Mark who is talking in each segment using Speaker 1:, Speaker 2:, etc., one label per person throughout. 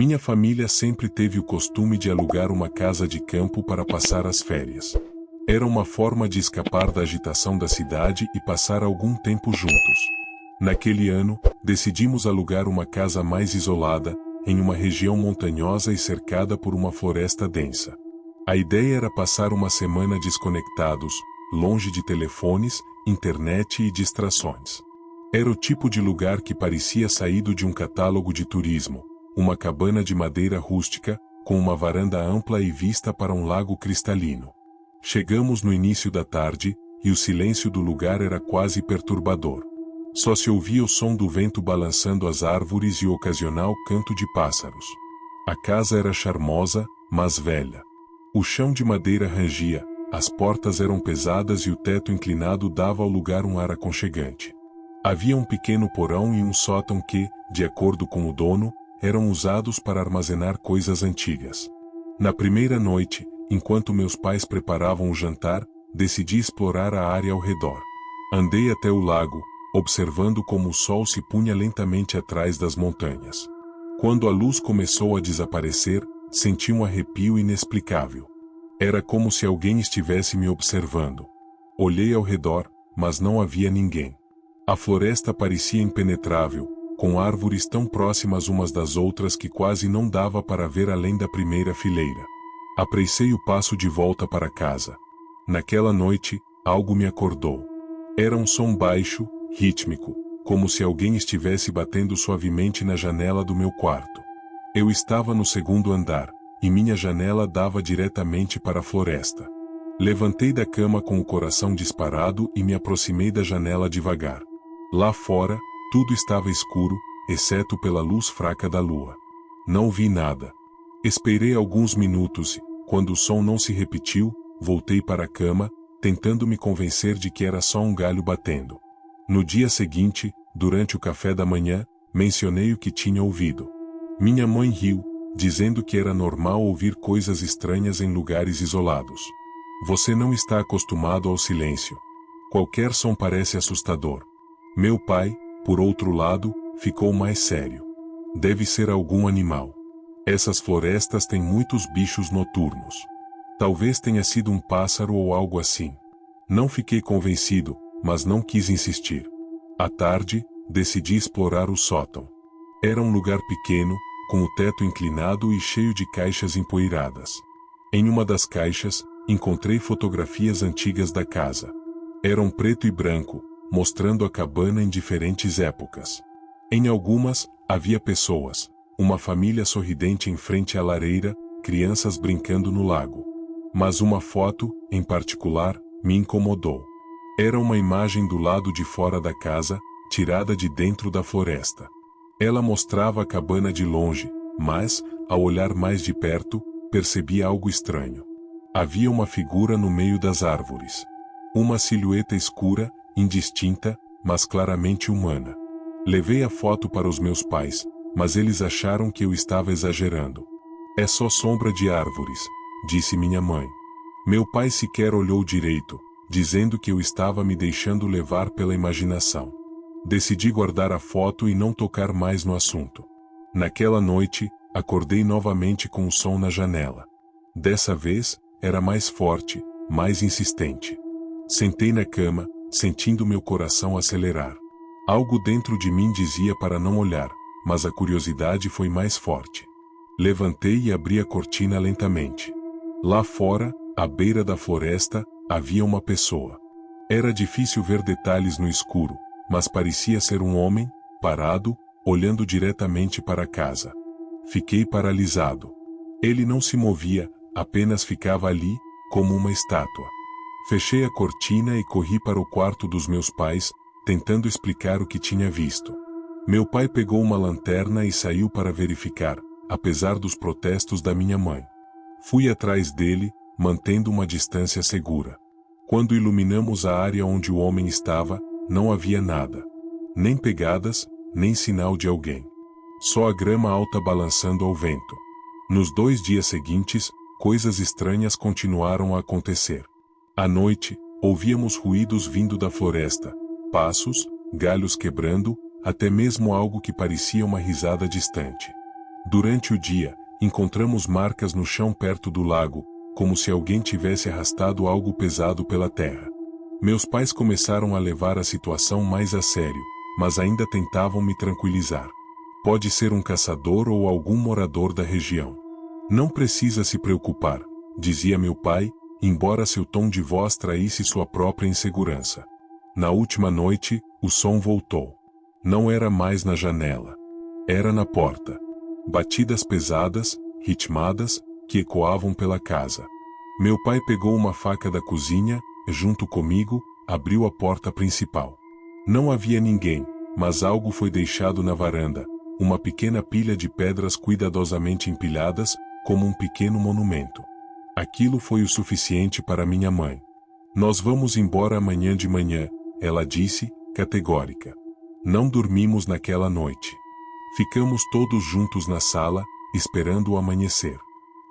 Speaker 1: Minha família sempre teve o costume de alugar uma casa de campo para passar as férias. Era uma forma de escapar da agitação da cidade e passar algum tempo juntos. Naquele ano, decidimos alugar uma casa mais isolada, em uma região montanhosa e cercada por uma floresta densa. A ideia era passar uma semana desconectados, longe de telefones, internet e distrações. Era o tipo de lugar que parecia saído de um catálogo de turismo, uma cabana de madeira rústica, com uma varanda ampla e vista para um lago cristalino. Chegamos no início da tarde, e o silêncio do lugar era quase perturbador. Só se ouvia o som do vento balançando as árvores e o ocasional canto de pássaros. A casa era charmosa, mas velha. O chão de madeira rangia, as portas eram pesadas e o teto inclinado dava ao lugar um ar aconchegante. Havia um pequeno porão e um sótão que, de acordo com o dono, eram usados para armazenar coisas antigas. Na primeira noite, enquanto meus pais preparavam o jantar, decidi explorar a área ao redor. Andei até o lago, observando como o sol se punha lentamente atrás das montanhas. Quando a luz começou a desaparecer, senti um arrepio inexplicável. Era como se alguém estivesse me observando. Olhei ao redor, mas não havia ninguém. A floresta parecia impenetrável, com árvores tão próximas umas das outras que quase não dava para ver além da primeira fileira. Apressei o passo de volta para casa. Naquela noite, algo me acordou. Era um som baixo, rítmico, como se alguém estivesse batendo suavemente na janela do meu quarto. Eu estava no segundo andar, e minha janela dava diretamente para a floresta. Levantei da cama com o coração disparado e me aproximei da janela devagar. Lá fora, tudo estava escuro, exceto pela luz fraca da lua. Não vi nada. Esperei alguns minutos e, quando o som não se repetiu, voltei para a cama, tentando me convencer de que era só um galho batendo. No dia seguinte, durante o café da manhã, mencionei o que tinha ouvido. Minha mãe riu, dizendo que era normal ouvir coisas estranhas em lugares isolados. Você não está acostumado ao silêncio. Qualquer som parece assustador. Meu pai, por outro lado, ficou mais sério. Deve ser algum animal. Essas florestas têm muitos bichos noturnos. Talvez tenha sido um pássaro ou algo assim. Não fiquei convencido, mas não quis insistir. À tarde, decidi explorar o sótão. Era um lugar pequeno, com o teto inclinado e cheio de caixas empoeiradas. Em uma das caixas, encontrei fotografias antigas da casa. Eram preto e branco, mostrando a cabana em diferentes épocas. Em algumas, havia pessoas, uma família sorridente em frente à lareira, crianças brincando no lago. Mas uma foto, em particular, me incomodou. Era uma imagem do lado de fora da casa, tirada de dentro da floresta. Ela mostrava a cabana de longe, mas, ao olhar mais de perto, percebi algo estranho. Havia uma figura no meio das árvores. Uma silhueta escura, indistinta, mas claramente humana. Levei a foto para os meus pais, mas eles acharam que eu estava exagerando. É só sombra de árvores, disse minha mãe. Meu pai sequer olhou direito, dizendo que eu estava me deixando levar pela imaginação. Decidi guardar a foto e não tocar mais no assunto. Naquela noite, acordei novamente com o som na janela. Dessa vez, era mais forte, mais insistente. Sentei na cama, sentindo meu coração acelerar. Algo dentro de mim dizia para não olhar, mas a curiosidade foi mais forte. Levantei e abri a cortina lentamente. Lá fora, à beira da floresta, havia uma pessoa. Era difícil ver detalhes no escuro, mas parecia ser um homem, parado, olhando diretamente para a casa. Fiquei paralisado. Ele não se movia, apenas ficava ali, como uma estátua. Fechei a cortina e corri para o quarto dos meus pais, tentando explicar o que tinha visto. Meu pai pegou uma lanterna e saiu para verificar, apesar dos protestos da minha mãe. Fui atrás dele, mantendo uma distância segura. Quando iluminamos a área onde o homem estava, não havia nada. Nem pegadas, nem sinal de alguém. Só a grama alta balançando ao vento. Nos 2 dias seguintes, coisas estranhas continuaram a acontecer. À noite, ouvíamos ruídos vindo da floresta, passos, galhos quebrando, até mesmo algo que parecia uma risada distante. Durante o dia, encontramos marcas no chão perto do lago, como se alguém tivesse arrastado algo pesado pela terra. Meus pais começaram a levar a situação mais a sério, mas ainda tentavam me tranquilizar. Pode ser um caçador ou algum morador da região. Não precisa se preocupar, dizia meu pai, embora seu tom de voz traísse sua própria insegurança. Na última noite, o som voltou. Não era mais na janela. Era na porta. Batidas pesadas, ritmadas, que ecoavam pela casa. Meu pai pegou uma faca da cozinha, junto comigo, abriu a porta principal. Não havia ninguém, mas algo foi deixado na varanda, uma pequena pilha de pedras cuidadosamente empilhadas, como um pequeno monumento. Aquilo foi o suficiente para minha mãe. Nós vamos embora amanhã de manhã, ela disse, categórica. Não dormimos naquela noite. Ficamos todos juntos na sala, esperando o amanhecer.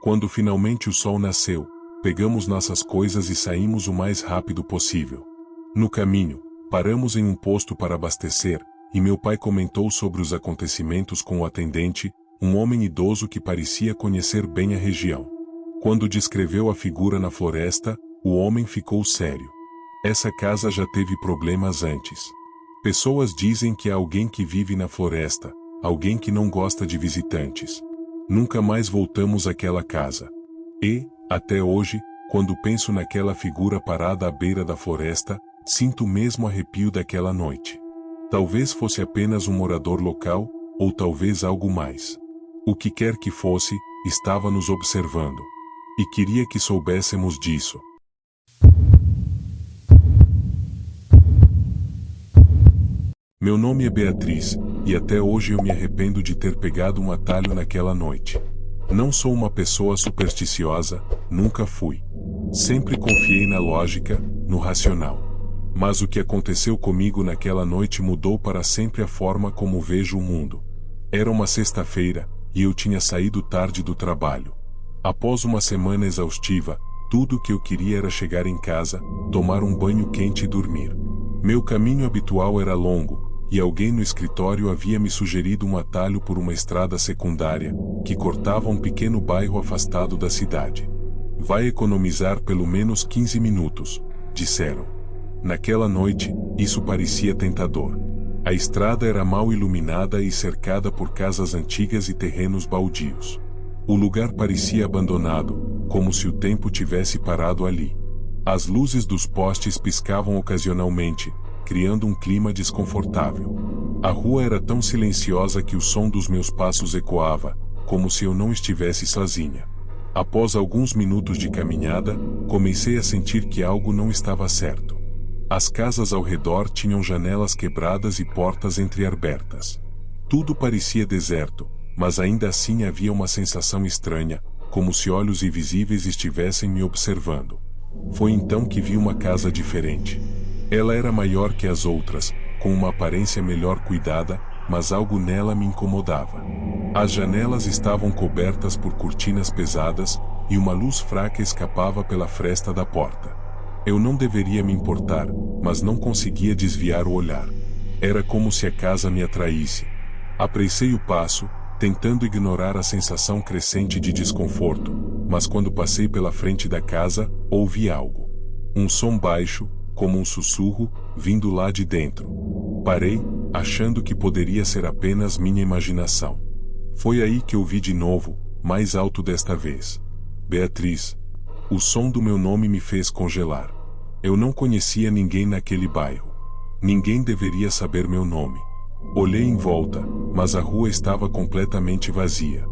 Speaker 1: Quando finalmente o sol nasceu, pegamos nossas coisas e saímos o mais rápido possível. No caminho, paramos em um posto para abastecer, e meu pai comentou sobre os acontecimentos com o atendente, um homem idoso que parecia conhecer bem a região. Quando descreveu a figura na floresta, o homem ficou sério. Essa casa já teve problemas antes. Pessoas dizem que há alguém que vive na floresta, alguém que não gosta de visitantes. Nunca mais voltamos àquela casa. E, até hoje, quando penso naquela figura parada à beira da floresta, sinto o mesmo arrepio daquela noite. Talvez fosse apenas um morador local, ou talvez algo mais. O que quer que fosse, estava nos observando. E queria que soubéssemos disso. Meu nome é Beatriz, e até hoje eu me arrependo de ter pegado um atalho naquela noite. Não sou uma pessoa supersticiosa, nunca fui. Sempre confiei na lógica, no racional. Mas o que aconteceu comigo naquela noite mudou para sempre a forma como vejo o mundo. Era uma sexta-feira, e eu tinha saído tarde do trabalho. Após uma semana exaustiva, tudo o que eu queria era chegar em casa, tomar um banho quente e dormir. Meu caminho habitual era longo, e alguém no escritório havia me sugerido um atalho por uma estrada secundária, que cortava um pequeno bairro afastado da cidade. Vai economizar pelo menos 15 minutos, disseram. Naquela noite, isso parecia tentador. A estrada era mal iluminada e cercada por casas antigas e terrenos baldios. O lugar parecia abandonado, como se o tempo tivesse parado ali. As luzes dos postes piscavam ocasionalmente, criando um clima desconfortável. A rua era tão silenciosa que o som dos meus passos ecoava, como se eu não estivesse sozinha. Após alguns minutos de caminhada, comecei a sentir que algo não estava certo. As casas ao redor tinham janelas quebradas e portas entreabertas. Tudo parecia deserto, mas ainda assim havia uma sensação estranha, como se olhos invisíveis estivessem me observando. Foi então que vi uma casa diferente. Ela era maior que as outras, com uma aparência melhor cuidada, mas algo nela me incomodava. As janelas estavam cobertas por cortinas pesadas, e uma luz fraca escapava pela fresta da porta. Eu não deveria me importar, mas não conseguia desviar o olhar. Era como se a casa me atraísse. Apressei o passo, tentando ignorar a sensação crescente de desconforto, mas quando passei pela frente da casa, ouvi algo. Um som baixo, como um sussurro, vindo lá de dentro. Parei, achando que poderia ser apenas minha imaginação. Foi aí que ouvi de novo, mais alto desta vez. Beatriz. O som do meu nome me fez congelar. Eu não conhecia ninguém naquele bairro. Ninguém deveria saber meu nome. Olhei em volta, mas a rua estava completamente vazia.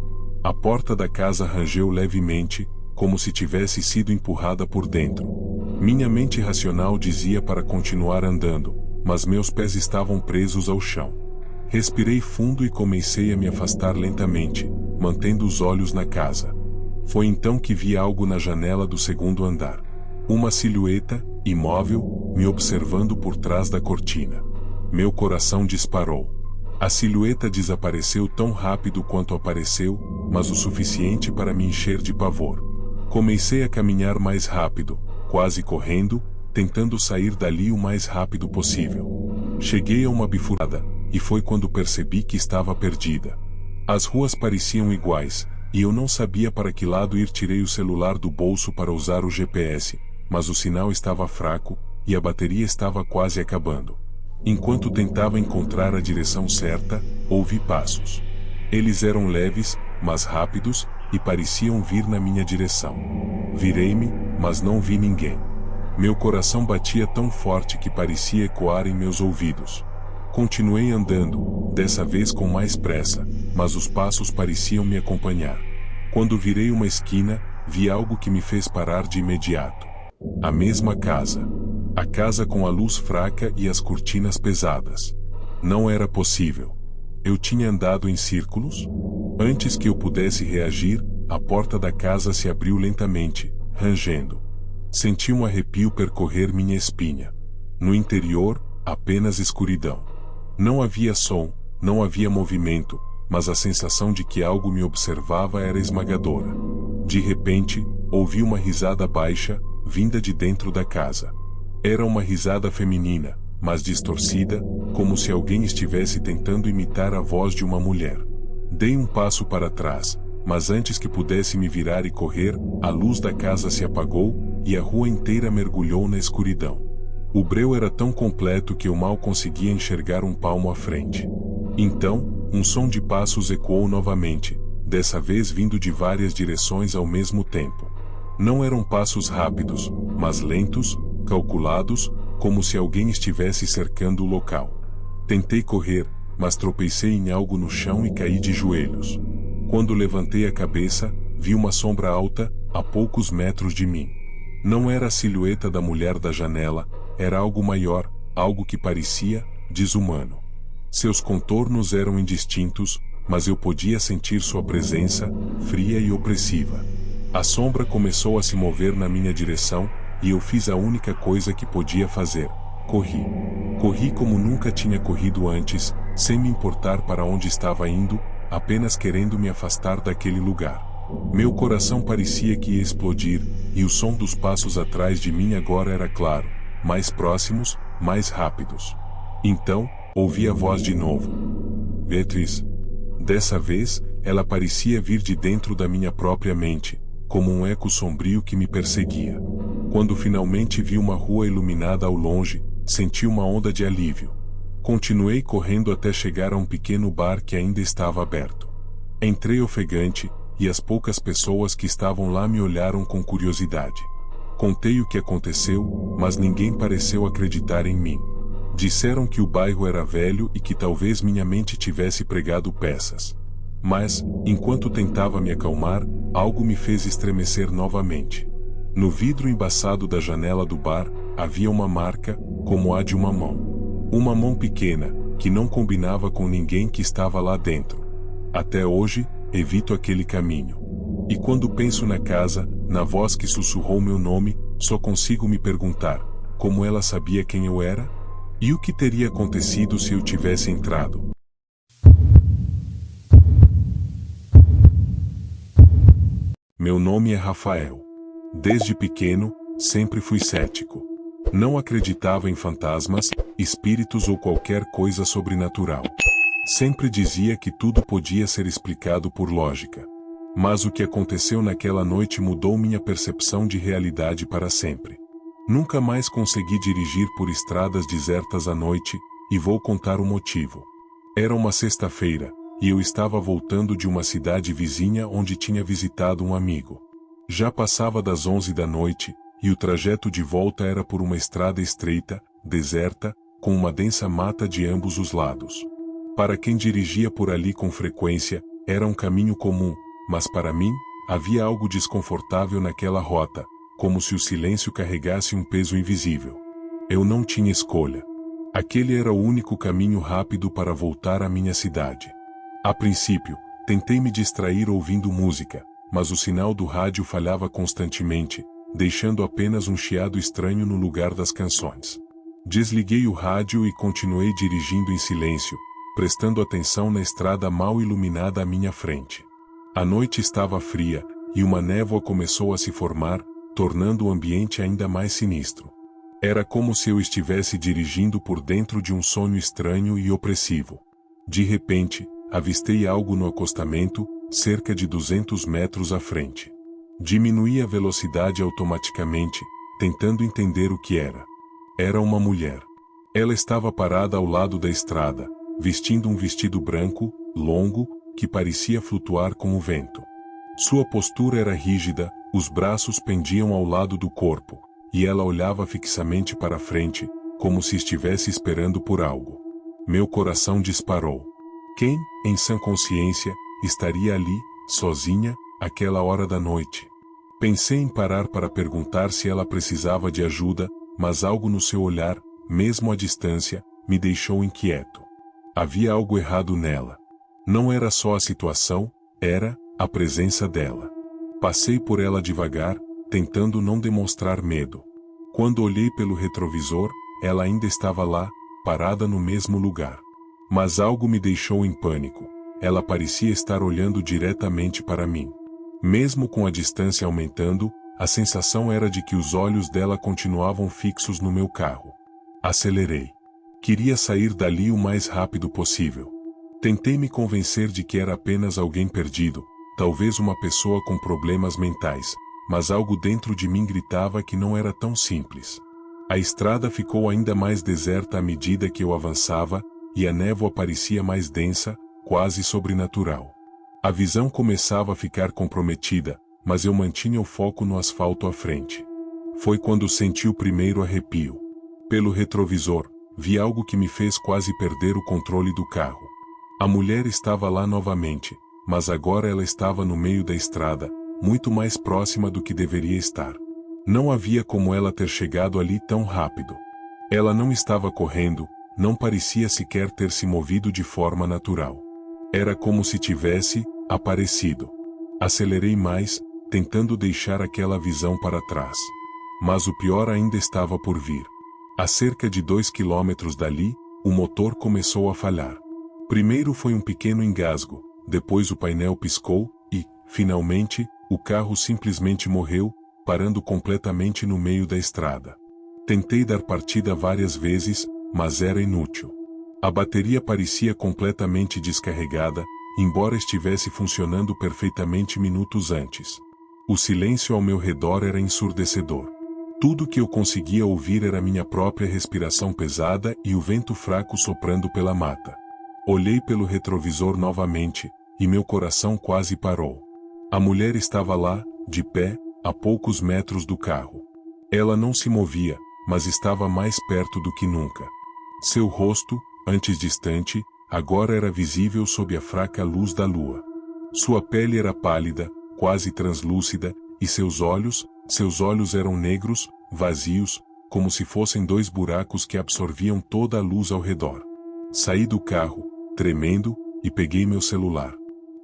Speaker 1: A porta da casa rangeu levemente, como se tivesse sido empurrada por dentro. Minha mente racional dizia para continuar andando, mas meus pés estavam presos ao chão. Respirei fundo e comecei a me afastar lentamente, mantendo os olhos na casa. Foi então que vi algo na janela do segundo andar. Uma silhueta, imóvel, me observando por trás da cortina. Meu coração disparou. A silhueta desapareceu tão rápido quanto apareceu, mas o suficiente para me encher de pavor. Comecei a caminhar mais rápido, quase correndo, tentando sair dali o mais rápido possível. Cheguei a uma bifurcada, e foi quando percebi que estava perdida. As ruas pareciam iguais, e eu não sabia para que lado ir. Tirei o celular do bolso para usar o GPS, mas o sinal estava fraco, e a bateria estava quase acabando. Enquanto tentava encontrar a direção certa, ouvi passos. Eles eram leves, mas rápidos, e pareciam vir na minha direção. Virei-me, mas não vi ninguém. Meu coração batia tão forte que parecia ecoar em meus ouvidos. Continuei andando, dessa vez com mais pressa, mas os passos pareciam me acompanhar. Quando virei uma esquina, vi algo que me fez parar de imediato. A mesma casa. A casa com a luz fraca e as cortinas pesadas. Não era possível. Eu tinha andado em círculos? Antes que eu pudesse reagir, a porta da casa se abriu lentamente, rangendo. Senti um arrepio percorrer minha espinha. No interior, apenas escuridão. Não havia som, não havia movimento, mas a sensação de que algo me observava era esmagadora. De repente, ouvi uma risada baixa, vinda de dentro da casa. Era uma risada feminina, mas distorcida, como se alguém estivesse tentando imitar a voz de uma mulher. Dei um passo para trás, mas antes que pudesse me virar e correr, a luz da casa se apagou, e a rua inteira mergulhou na escuridão. O breu era tão completo que eu mal conseguia enxergar um palmo à frente. Então, um som de passos ecoou novamente, dessa vez vindo de várias direções ao mesmo tempo. Não eram passos rápidos, mas lentos, calculados, como se alguém estivesse cercando o local. Tentei correr, mas tropecei em algo no chão e caí de joelhos. Quando levantei a cabeça, vi uma sombra alta, a poucos metros de mim. Não era a silhueta da mulher da janela, era algo maior, algo que parecia desumano. Seus contornos eram indistintos, mas eu podia sentir sua presença, fria e opressiva. A sombra começou a se mover na minha direção, e eu fiz a única coisa que podia fazer: corri. Corri como nunca tinha corrido antes, sem me importar para onde estava indo, apenas querendo me afastar daquele lugar. Meu coração parecia que ia explodir, e o som dos passos atrás de mim agora era claro, mais próximos, mais rápidos. Então, ouvi a voz de novo. Beatriz. Dessa vez, ela parecia vir de dentro da minha própria mente, como um eco sombrio que me perseguia. Quando finalmente vi uma rua iluminada ao longe, senti uma onda de alívio. Continuei correndo até chegar a um pequeno bar que ainda estava aberto. Entrei ofegante, e as poucas pessoas que estavam lá me olharam com curiosidade. Contei o que aconteceu, mas ninguém pareceu acreditar em mim. Disseram que o bairro era velho e que talvez minha mente tivesse pregado peças. Mas, enquanto tentava me acalmar, algo me fez estremecer novamente. No vidro embaçado da janela do bar, havia uma marca, como a de uma mão. Uma mão pequena, que não combinava com ninguém que estava lá dentro. Até hoje, evito aquele caminho. E quando penso na casa, na voz que sussurrou meu nome, só consigo me perguntar: como ela sabia quem eu era? E o que teria acontecido se eu tivesse entrado? Meu nome é Rafael. Desde pequeno, sempre fui cético. Não acreditava em fantasmas, espíritos ou qualquer coisa sobrenatural. Sempre dizia que tudo podia ser explicado por lógica. Mas o que aconteceu naquela noite mudou minha percepção de realidade para sempre. Nunca mais consegui dirigir por estradas desertas à noite, e vou contar o motivo. Era uma sexta-feira, e eu estava voltando de uma cidade vizinha onde tinha visitado um amigo. Já passava das 11 da noite, e o trajeto de volta era por uma estrada estreita, deserta, com uma densa mata de ambos os lados. Para quem dirigia por ali com frequência, era um caminho comum, mas para mim, havia algo desconfortável naquela rota, como se o silêncio carregasse um peso invisível. Eu não tinha escolha. Aquele era o único caminho rápido para voltar à minha cidade. A princípio, tentei me distrair ouvindo música, mas o sinal do rádio falhava constantemente, deixando apenas um chiado estranho no lugar das canções. Desliguei o rádio e continuei dirigindo em silêncio, prestando atenção na estrada mal iluminada à minha frente. A noite estava fria, e uma névoa começou a se formar, tornando o ambiente ainda mais sinistro. Era como se eu estivesse dirigindo por dentro de um sonho estranho e opressivo. De repente, avistei algo no acostamento, cerca de 200 metros à frente. Diminuí a velocidade automaticamente, tentando entender o que era. Era uma mulher. Ela estava parada ao lado da estrada, vestindo um vestido branco, longo, que parecia flutuar com o vento. Sua postura era rígida, os braços pendiam ao lado do corpo, e ela olhava fixamente para frente, como se estivesse esperando por algo. Meu coração disparou. Quem, em sã consciência, estaria ali, sozinha, àquela hora da noite? Pensei em parar para perguntar se ela precisava de ajuda, mas algo no seu olhar, mesmo à distância, me deixou inquieto. Havia algo errado nela. Não era só a situação, era a presença dela. Passei por ela devagar, tentando não demonstrar medo. Quando olhei pelo retrovisor, ela ainda estava lá, parada no mesmo lugar. Mas algo me deixou em pânico. Ela parecia estar olhando diretamente para mim. Mesmo com a distância aumentando, a sensação era de que os olhos dela continuavam fixos no meu carro. Acelerei. Queria sair dali o mais rápido possível. Tentei me convencer de que era apenas alguém perdido, talvez uma pessoa com problemas mentais, mas algo dentro de mim gritava que não era tão simples. A estrada ficou ainda mais deserta à medida que eu avançava, e a névoa parecia mais densa, quase sobrenatural. A visão começava a ficar comprometida, mas eu mantinha o foco no asfalto à frente. Foi quando senti o primeiro arrepio. Pelo retrovisor, vi algo que me fez quase perder o controle do carro. A mulher estava lá novamente, mas agora ela estava no meio da estrada, muito mais próxima do que deveria estar. Não havia como ela ter chegado ali tão rápido. Ela não estava correndo, não parecia sequer ter se movido de forma natural. Era como se tivesse aparecido. Acelerei mais, tentando deixar aquela visão para trás. Mas o pior ainda estava por vir. A cerca de 2 quilômetros dali, o motor começou a falhar. Primeiro foi um pequeno engasgo, depois o painel piscou e, finalmente, o carro simplesmente morreu, parando completamente no meio da estrada. Tentei dar partida várias vezes, mas era inútil. A bateria parecia completamente descarregada, embora estivesse funcionando perfeitamente minutos antes. O silêncio ao meu redor era ensurdecedor. Tudo que eu conseguia ouvir era minha própria respiração pesada e o vento fraco soprando pela mata. Olhei pelo retrovisor novamente, e meu coração quase parou. A mulher estava lá, de pé, a poucos metros do carro. Ela não se movia, mas estava mais perto do que nunca. Seu rosto, antes distante, agora era visível sob a fraca luz da lua. Sua pele era pálida, quase translúcida, e seus olhos eram negros, vazios, como se fossem 2 buracos que absorviam toda a luz ao redor. Saí do carro, tremendo, e peguei meu celular.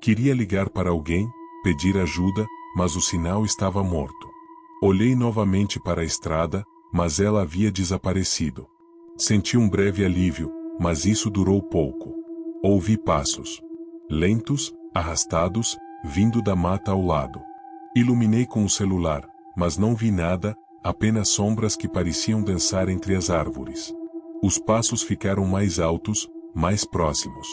Speaker 1: Queria ligar para alguém, pedir ajuda, mas o sinal estava morto. Olhei novamente para a estrada, mas ela havia desaparecido. Senti um breve alívio, mas isso durou pouco. Ouvi passos. Lentos, arrastados, vindo da mata ao lado. Iluminei com o celular, mas não vi nada, apenas sombras que pareciam dançar entre as árvores. Os passos ficaram mais altos, mais próximos.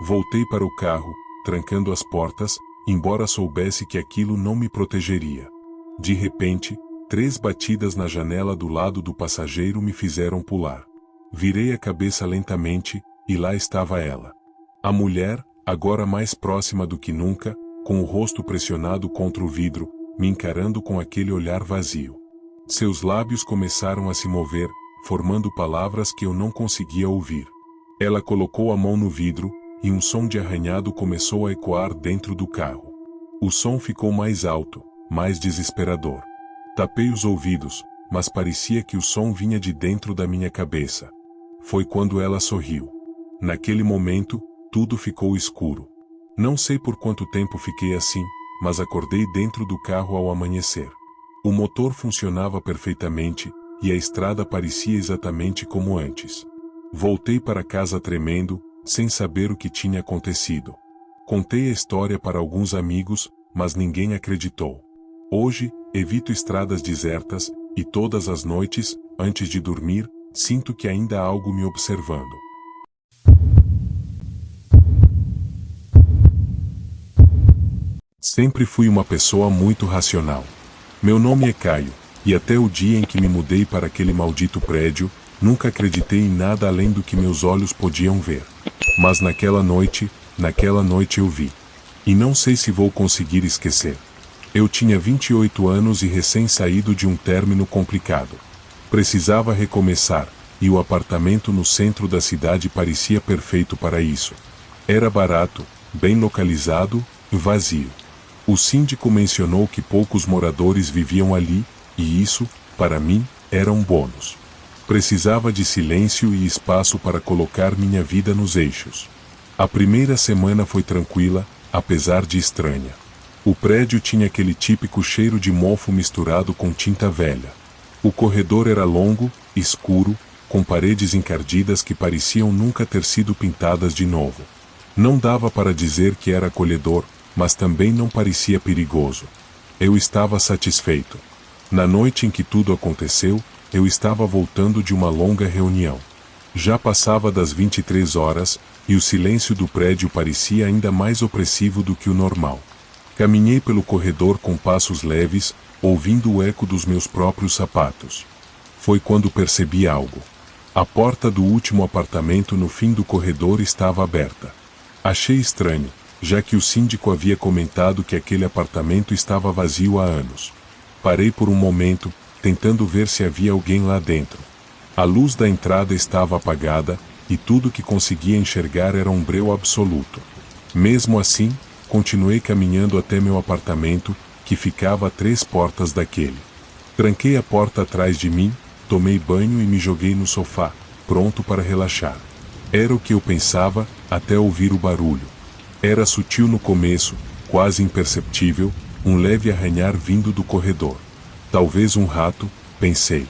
Speaker 1: Voltei para o carro, trancando as portas, embora soubesse que aquilo não me protegeria. De repente, 3 batidas na janela do lado do passageiro me fizeram pular. Virei a cabeça lentamente, e lá estava ela. A mulher, agora mais próxima do que nunca, com o rosto pressionado contra o vidro, me encarando com aquele olhar vazio. Seus lábios começaram a se mover, formando palavras que eu não conseguia ouvir. Ela colocou a mão no vidro, e um som de arranhado começou a ecoar dentro do carro. O som ficou mais alto, mais desesperador. Tapei os ouvidos, mas parecia que o som vinha de dentro da minha cabeça. Foi quando ela sorriu. Naquele momento, tudo ficou escuro. Não sei por quanto tempo fiquei assim, mas acordei dentro do carro ao amanhecer. O motor funcionava perfeitamente, e a estrada parecia exatamente como antes. Voltei para casa tremendo, sem saber o que tinha acontecido. Contei a história para alguns amigos, mas ninguém acreditou. Hoje, evito estradas desertas, e todas as noites, antes de dormir, sinto que ainda há algo me observando. Sempre fui uma pessoa muito racional. Meu nome é Caio, e até o dia em que me mudei para aquele maldito prédio, nunca acreditei em nada além do que meus olhos podiam ver. Mas naquela noite eu vi. E não sei se vou conseguir esquecer. Eu tinha 28 anos e recém-saído de um término complicado. Precisava recomeçar, e o apartamento no centro da cidade parecia perfeito para isso. Era barato, bem localizado e vazio. O síndico mencionou que poucos moradores viviam ali, e isso, para mim, era um bônus. Precisava de silêncio e espaço para colocar minha vida nos eixos. A primeira semana foi tranquila, apesar de estranha. O prédio tinha aquele típico cheiro de mofo misturado com tinta velha. O corredor era longo, escuro, com paredes encardidas que pareciam nunca ter sido pintadas de novo. Não dava para dizer que era acolhedor, mas também não parecia perigoso. Eu estava satisfeito. Na noite em que tudo aconteceu, eu estava voltando de uma longa reunião. Já passava das 23 horas, e o silêncio do prédio parecia ainda mais opressivo do que o normal. Caminhei pelo corredor com passos leves, ouvindo o eco dos meus próprios sapatos. Foi quando percebi algo. A porta do último apartamento no fim do corredor estava aberta. Achei estranho, já que o síndico havia comentado que aquele apartamento estava vazio há anos. Parei por um momento, tentando ver se havia alguém lá dentro. A luz da entrada estava apagada, e tudo que conseguia enxergar era um breu absoluto. Mesmo assim, continuei caminhando até meu apartamento, que ficava a 3 portas daquele. Tranquei a porta atrás de mim, tomei banho e me joguei no sofá, pronto para relaxar. Era o que eu pensava, até ouvir o barulho. Era sutil no começo, quase imperceptível, um leve arranhar vindo do corredor. Talvez um rato, pensei.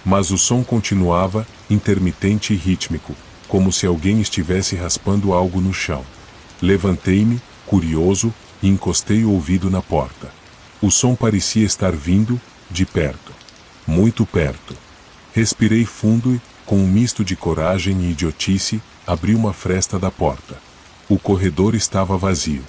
Speaker 1: Mas o som continuava, intermitente e rítmico, como se alguém estivesse raspando algo no chão. Levantei-me, curioso, e encostei o ouvido na porta. O som parecia estar vindo, de perto. Muito perto. Respirei fundo e, com um misto de coragem e idiotice, abri uma fresta da porta. O corredor estava vazio.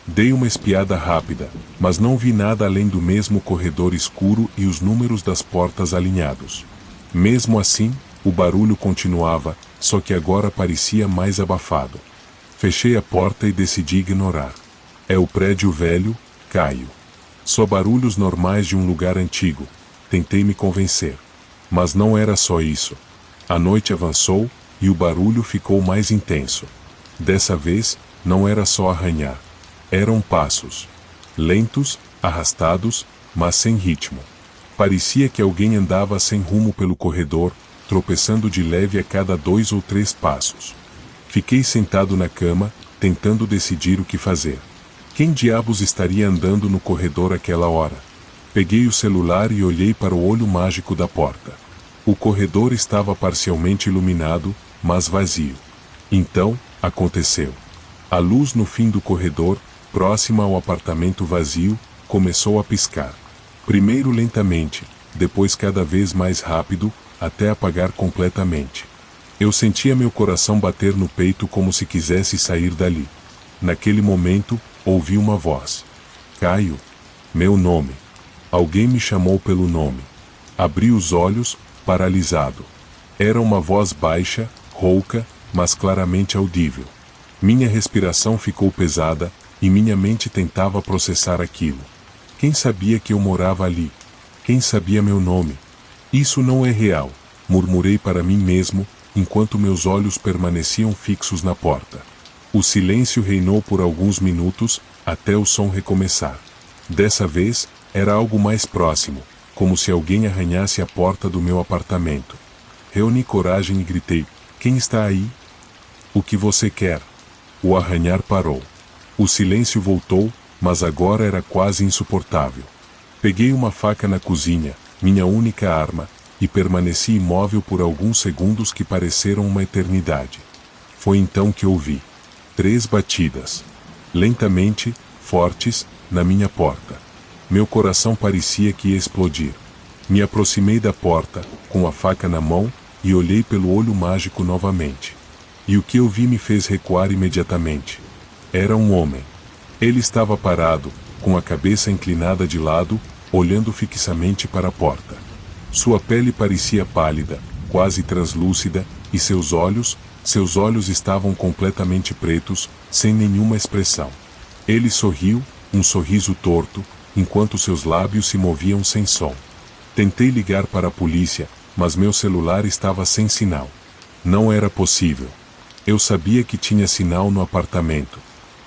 Speaker 1: Dei uma espiada rápida, mas não vi nada além do mesmo corredor escuro e os números das portas alinhados. Mesmo assim, o barulho continuava, só que agora parecia mais abafado. Fechei a porta e decidi ignorar. É o prédio velho, Caio. Só barulhos normais de um lugar antigo. Tentei me convencer. Mas não era só isso. A noite avançou, e o barulho ficou mais intenso. Dessa vez, não era só arranhar. Eram passos. Lentos, arrastados, mas sem ritmo. Parecia que alguém andava sem rumo pelo corredor, tropeçando de leve a cada 2 ou 3 passos. Fiquei sentado na cama, tentando decidir o que fazer. Quem diabos estaria andando no corredor àquela hora? Peguei o celular e olhei para o olho mágico da porta. O corredor estava parcialmente iluminado, mas vazio. Então, aconteceu. A luz no fim do corredor, próxima ao apartamento vazio, começou a piscar. Primeiro lentamente, depois cada vez mais rápido, até apagar completamente. Eu sentia meu coração bater no peito como se quisesse sair dali. Naquele momento, ouvi uma voz. Caio. Meu nome. Alguém me chamou pelo nome. Abri os olhos, paralisado. Era uma voz baixa, rouca, mas claramente audível. Minha respiração ficou pesada, e minha mente tentava processar aquilo. Quem sabia que eu morava ali? Quem sabia meu nome? Isso não é real, murmurei para mim mesmo, enquanto meus olhos permaneciam fixos na porta. O silêncio reinou por alguns minutos, até o som recomeçar. Dessa vez, era algo mais próximo, como se alguém arranhasse a porta do meu apartamento. Reuni coragem e gritei, quem está aí? O que você quer? O arranhar parou. O silêncio voltou, mas agora era quase insuportável. Peguei uma faca na cozinha, minha única arma, e permaneci imóvel por alguns segundos que pareceram uma eternidade. Foi então que ouvi 3 batidas. Lentamente, fortes, na minha porta. Meu coração parecia que ia explodir. Me aproximei da porta, com a faca na mão, e olhei pelo olho mágico novamente. E o que eu vi me fez recuar imediatamente. Era um homem. Ele estava parado, com a cabeça inclinada de lado, olhando fixamente para a porta. Sua pele parecia pálida, quase translúcida, e seus olhos estavam completamente pretos, sem nenhuma expressão. Ele sorriu, um sorriso torto, enquanto seus lábios se moviam sem som. Tentei ligar para a polícia, mas meu celular estava sem sinal. Não era possível. Eu sabia que tinha sinal no apartamento.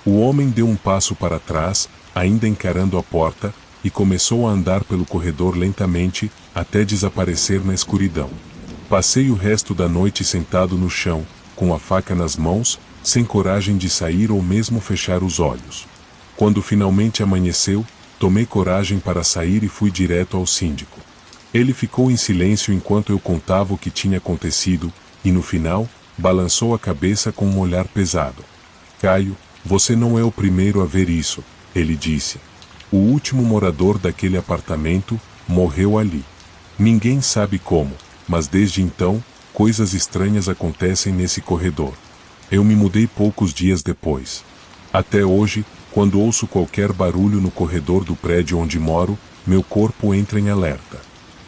Speaker 1: O homem deu um passo para trás, ainda encarando a porta, e começou a andar pelo corredor lentamente, até desaparecer na escuridão. Passei o resto da noite sentado no chão, com a faca nas mãos, sem coragem de sair ou mesmo fechar os olhos. Quando finalmente amanheceu, tomei coragem para sair e fui direto ao síndico. Ele ficou em silêncio enquanto eu contava o que tinha acontecido, e no final, balançou a cabeça com um olhar pesado. Caio, você não é o primeiro a ver isso, ele disse. O último morador daquele apartamento morreu ali. Ninguém sabe como, mas desde então, coisas estranhas acontecem nesse corredor. Eu me mudei poucos dias depois. Até hoje, quando ouço qualquer barulho no corredor do prédio onde moro, meu corpo entra em alerta.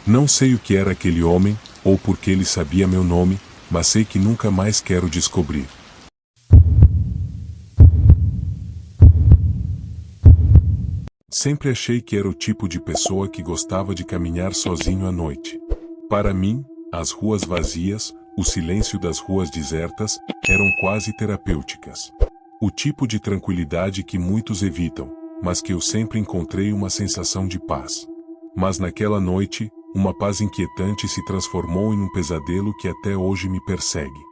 Speaker 1: Não sei o que era aquele homem, ou porque ele sabia meu nome, mas sei que nunca mais quero descobrir. Sempre achei que era o tipo de pessoa que gostava de caminhar sozinho à noite. Para mim, as ruas vazias, o silêncio das ruas desertas, eram quase terapêuticas. O tipo de tranquilidade que muitos evitam, mas que eu sempre encontrei uma sensação de paz. Mas naquela noite, uma paz inquietante se transformou em um pesadelo que até hoje me persegue.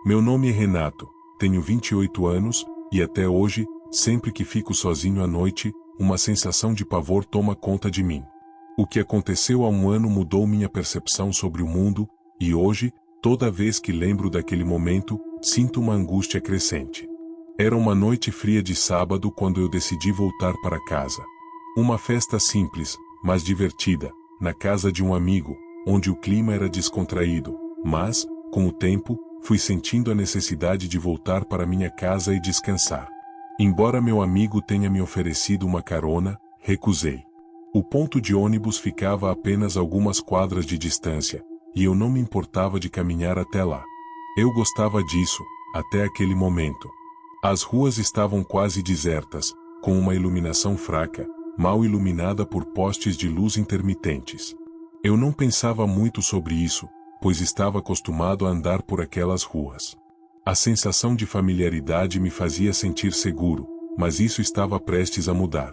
Speaker 1: Meu nome é Renato, tenho 28 anos, e até hoje, sempre que fico sozinho à noite, uma sensação de pavor toma conta de mim. O que aconteceu há um ano mudou minha percepção sobre o mundo, e hoje, toda vez que lembro daquele momento, sinto uma angústia crescente. Era uma noite fria de sábado quando eu decidi voltar para casa. Uma festa simples, mas divertida, na casa de um amigo, onde o clima era descontraído, mas, com o tempo, fui sentindo a necessidade de voltar para minha casa e descansar. Embora meu amigo tenha me oferecido uma carona, recusei. O ponto de ônibus ficava a apenas algumas quadras de distância, e eu não me importava de caminhar até lá. Eu gostava disso, até aquele momento. As ruas estavam quase desertas, com uma iluminação fraca, mal iluminada por postes de luz intermitentes. Eu não pensava muito sobre isso, pois estava acostumado a andar por aquelas ruas. A sensação de familiaridade me fazia sentir seguro, mas isso estava prestes a mudar.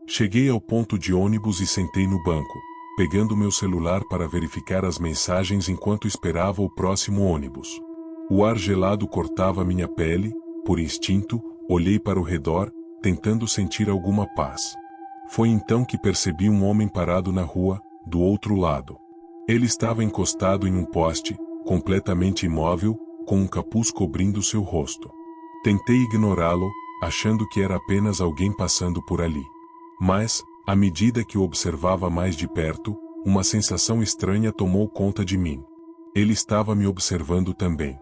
Speaker 1: Cheguei ao ponto de ônibus e sentei no banco, pegando meu celular para verificar as mensagens enquanto esperava o próximo ônibus. O ar gelado cortava minha pele, por instinto, olhei para o redor, tentando sentir alguma paz. Foi então que percebi um homem parado na rua, do outro lado. Ele estava encostado em um poste, completamente imóvel, com um capuz cobrindo seu rosto. Tentei ignorá-lo, achando que era apenas alguém passando por ali. Mas, à medida que o observava mais de perto, uma sensação estranha tomou conta de mim. Ele estava me observando também.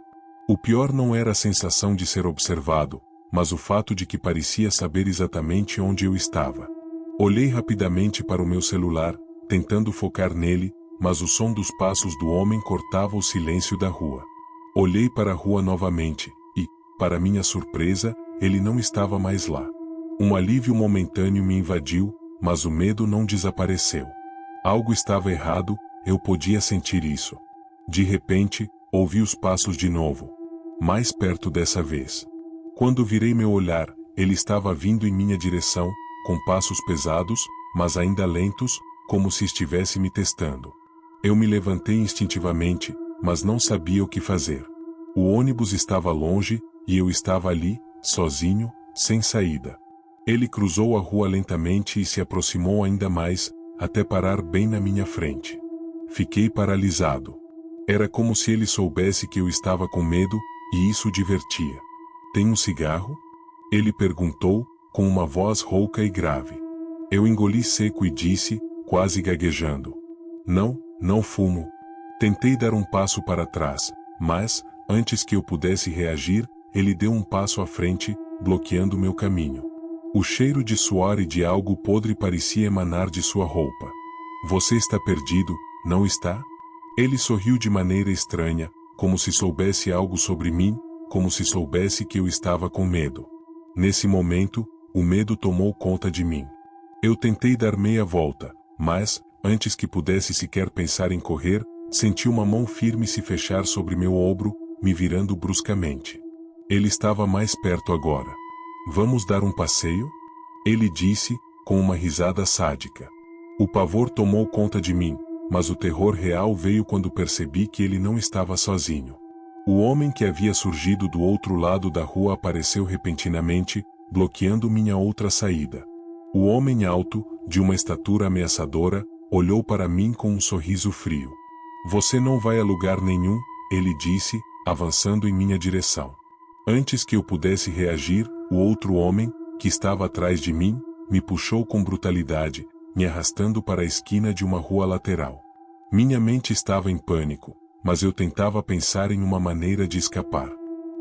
Speaker 1: O pior não era a sensação de ser observado, mas o fato de que parecia saber exatamente onde eu estava. Olhei rapidamente para o meu celular, tentando focar nele, mas o som dos passos do homem cortava o silêncio da rua. Olhei para a rua novamente, e, para minha surpresa, ele não estava mais lá. Um alívio momentâneo me invadiu, mas o medo não desapareceu. Algo estava errado, eu podia sentir isso. De repente, ouvi os passos de novo. Mais perto dessa vez. Quando virei meu olhar, ele estava vindo em minha direção, com passos pesados, mas ainda lentos, como se estivesse me testando. Eu me levantei instintivamente, mas não sabia o que fazer. O ônibus estava longe, e eu estava ali, sozinho, sem saída. Ele cruzou a rua lentamente e se aproximou ainda mais, até parar bem na minha frente. Fiquei paralisado. Era como se ele soubesse que eu estava com medo, e isso o divertia. Tem um cigarro? Ele perguntou, com uma voz rouca e grave. Eu engoli seco e disse, quase gaguejando. Não, não fumo. Tentei dar um passo para trás, mas, antes que eu pudesse reagir, ele deu um passo à frente, bloqueando meu caminho. O cheiro de suor e de algo podre parecia emanar de sua roupa. Você está perdido, não está? Ele sorriu de maneira estranha, como se soubesse algo sobre mim, como se soubesse que eu estava com medo. Nesse momento, o medo tomou conta de mim. Eu tentei dar meia volta, mas, antes que pudesse sequer pensar em correr, senti uma mão firme se fechar sobre meu ombro, me virando bruscamente. Ele estava mais perto agora. Vamos dar um passeio? Ele disse, com uma risada sádica. O pavor tomou conta de mim, mas o terror real veio quando percebi que ele não estava sozinho. O homem que havia surgido do outro lado da rua apareceu repentinamente, bloqueando minha outra saída. O homem alto, de uma estatura ameaçadora, olhou para mim com um sorriso frio. Você não vai a lugar nenhum, ele disse, avançando em minha direção. Antes que eu pudesse reagir, o outro homem, que estava atrás de mim, me puxou com brutalidade, me arrastando para a esquina de uma rua lateral. Minha mente estava em pânico, mas eu tentava pensar em uma maneira de escapar.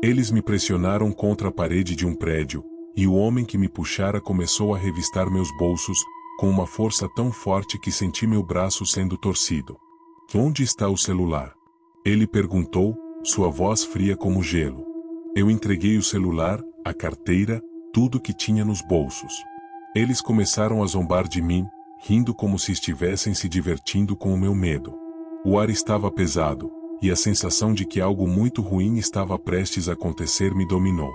Speaker 1: Eles me pressionaram contra a parede de um prédio, e o homem que me puxara começou a revistar meus bolsos, com uma força tão forte que senti meu braço sendo torcido. Onde está o celular? Ele perguntou, sua voz fria como gelo. Eu entreguei o celular, a carteira, tudo que tinha nos bolsos. Eles começaram a zombar de mim, rindo como se estivessem se divertindo com o meu medo. O ar estava pesado, e a sensação de que algo muito ruim estava prestes a acontecer me dominou.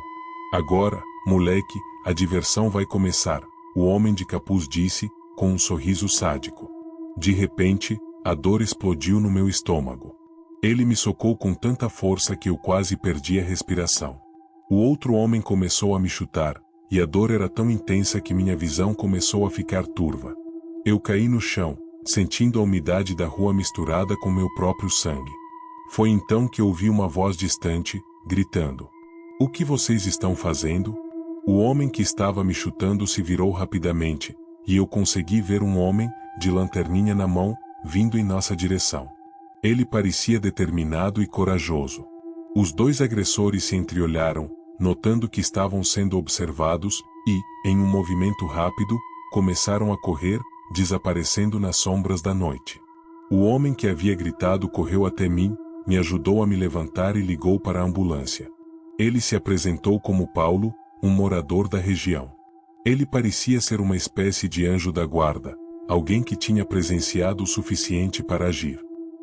Speaker 1: Agora, moleque, a diversão vai começar, o homem de capuz disse, com um sorriso sádico. De repente, a dor explodiu no meu estômago. Ele me socou com tanta força que eu quase perdi a respiração. O outro homem começou a me chutar, e a dor era tão intensa que minha visão começou a ficar turva. Eu caí no chão, sentindo a umidade da rua misturada com meu próprio sangue. Foi então que ouvi uma voz distante, gritando. O que vocês estão fazendo? O homem que estava me chutando se virou rapidamente, e eu consegui ver um homem, de lanterninha na mão, vindo em nossa direção. Ele parecia determinado e corajoso. Os dois agressores se entreolharam, notando que estavam sendo observados, e, em um movimento rápido, começaram a correr, desaparecendo nas sombras da noite. O homem que havia gritado correu até mim, me ajudou a me levantar e ligou para a ambulância. Ele se apresentou como Paulo, um morador da região. Ele parecia ser uma espécie de anjo da guarda, alguém que tinha presenciado o suficiente para agir.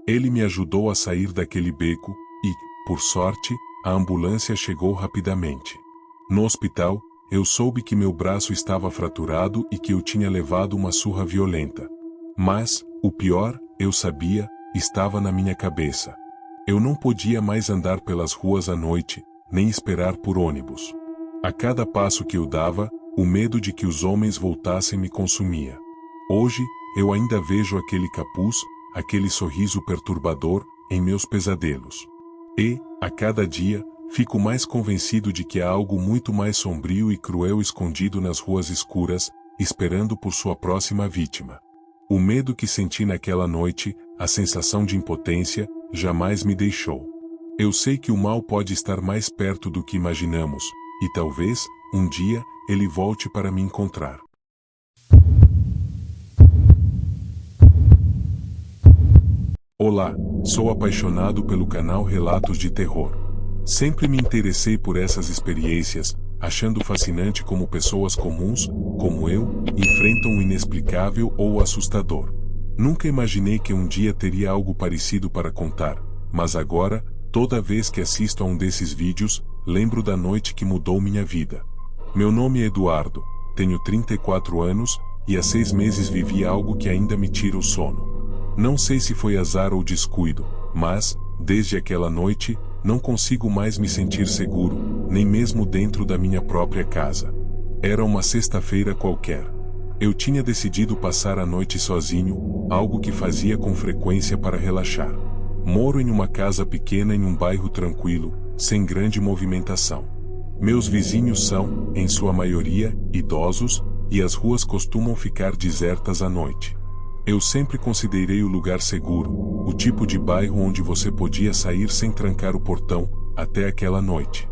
Speaker 1: Ele me ajudou a sair daquele beco, e, por sorte, a ambulância chegou rapidamente. No hospital, eu soube que meu braço estava fraturado e que eu tinha levado uma surra violenta. Mas, o pior, eu sabia, estava na minha cabeça. Eu não podia mais andar pelas ruas à noite, nem esperar por ônibus. A cada passo que eu dava, o medo de que os homens voltassem me consumia. Hoje, eu ainda vejo aquele capuz, aquele sorriso perturbador, em meus pesadelos. E, a cada dia, fico mais convencido de que há algo muito mais sombrio e cruel escondido nas ruas escuras, esperando por sua próxima vítima. O medo que senti naquela noite, a sensação de impotência, jamais me deixou. Eu sei que o mal pode estar mais perto do que imaginamos, e talvez, um dia, ele volte para me encontrar. Olá, sou apaixonado pelo canal Relatos de Terror. Sempre me interessei por essas experiências, achando fascinante como pessoas comuns, como eu, enfrentam o inexplicável ou o assustador. Nunca imaginei que um dia teria algo parecido para contar, mas agora, toda vez que assisto a um desses vídeos, lembro da noite que mudou minha vida. Meu nome é Eduardo, tenho 34 anos, e há 6 meses vivi algo que ainda me tira o sono. Não sei se foi azar ou descuido, mas, desde aquela noite, não consigo mais me sentir seguro, nem mesmo dentro da minha própria casa. Era uma sexta-feira qualquer. Eu tinha decidido passar a noite sozinho, algo que fazia com frequência para relaxar. Moro em uma casa pequena em um bairro tranquilo, sem grande movimentação. Meus vizinhos são, em sua maioria, idosos, e as ruas costumam ficar desertas à noite. Eu sempre considerei o lugar seguro, o tipo de bairro onde você podia sair sem trancar o portão, até aquela noite.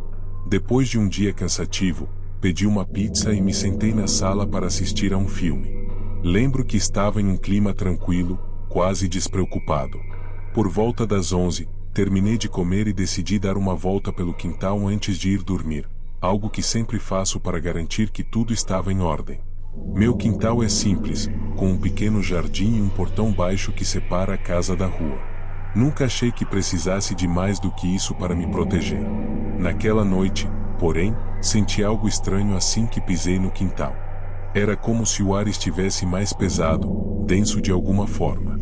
Speaker 1: Depois de um dia cansativo, pedi uma pizza e me sentei na sala para assistir a um filme. Lembro que estava em um clima tranquilo, quase despreocupado. Por volta das 11, terminei de comer e decidi dar uma volta pelo quintal antes de ir dormir, algo que sempre faço para garantir que tudo estava em ordem. Meu quintal é simples, com um pequeno jardim e um portão baixo que separa a casa da rua. Nunca achei que precisasse de mais do que isso para me proteger. Naquela noite, porém, senti algo estranho assim que pisei no quintal. Era como se o ar estivesse mais pesado, denso de alguma forma.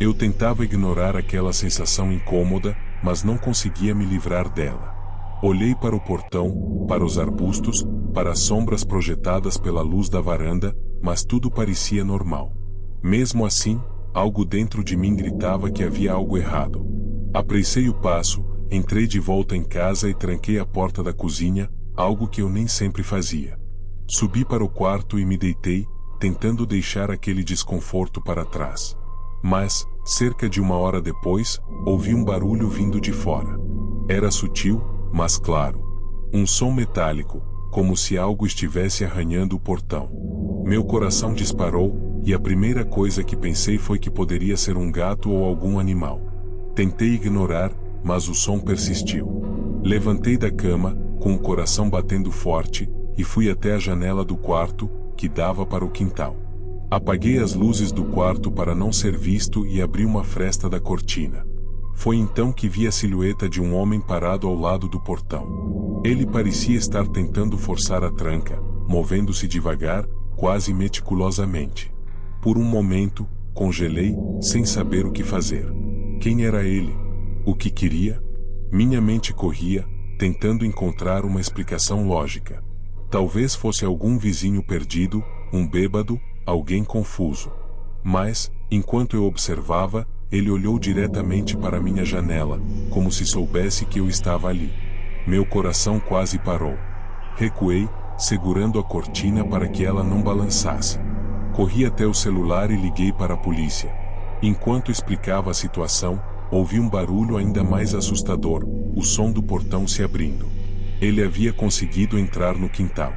Speaker 1: Eu tentava ignorar aquela sensação incômoda, mas não conseguia me livrar dela. Olhei para o portão, para os arbustos, para as sombras projetadas pela luz da varanda, mas tudo parecia normal. Mesmo assim, algo dentro de mim gritava que havia algo errado. Apressei o passo, entrei de volta em casa e tranquei a porta da cozinha, algo que eu nem sempre fazia. Subi para o quarto e me deitei, tentando deixar aquele desconforto para trás. Mas, cerca de 1 hora depois, ouvi um barulho vindo de fora. Era sutil, mas claro. Um som metálico, como se algo estivesse arranhando o portão. Meu coração disparou, e a primeira coisa que pensei foi que poderia ser um gato ou algum animal. Tentei ignorar, mas o som persistiu. Levantei da cama, com o coração batendo forte, e fui até a janela do quarto, que dava para o quintal. Apaguei as luzes do quarto para não ser visto e abri uma fresta da cortina. Foi então que vi a silhueta de um homem parado ao lado do portão. Ele parecia estar tentando forçar a tranca, movendo-se devagar, quase meticulosamente. Por um momento, congelei, sem saber o que fazer. Quem era ele? O que queria? Minha mente corria, tentando encontrar uma explicação lógica. Talvez fosse algum vizinho perdido, um bêbado, alguém confuso. Mas, enquanto eu observava, ele olhou diretamente para minha janela, como se soubesse que eu estava ali. Meu coração quase parou. Recuei, segurando a cortina para que ela não balançasse. Corri até o celular e liguei para a polícia. Enquanto explicava a situação, ouvi um barulho ainda mais assustador, o som do portão se abrindo. Ele havia conseguido entrar no quintal.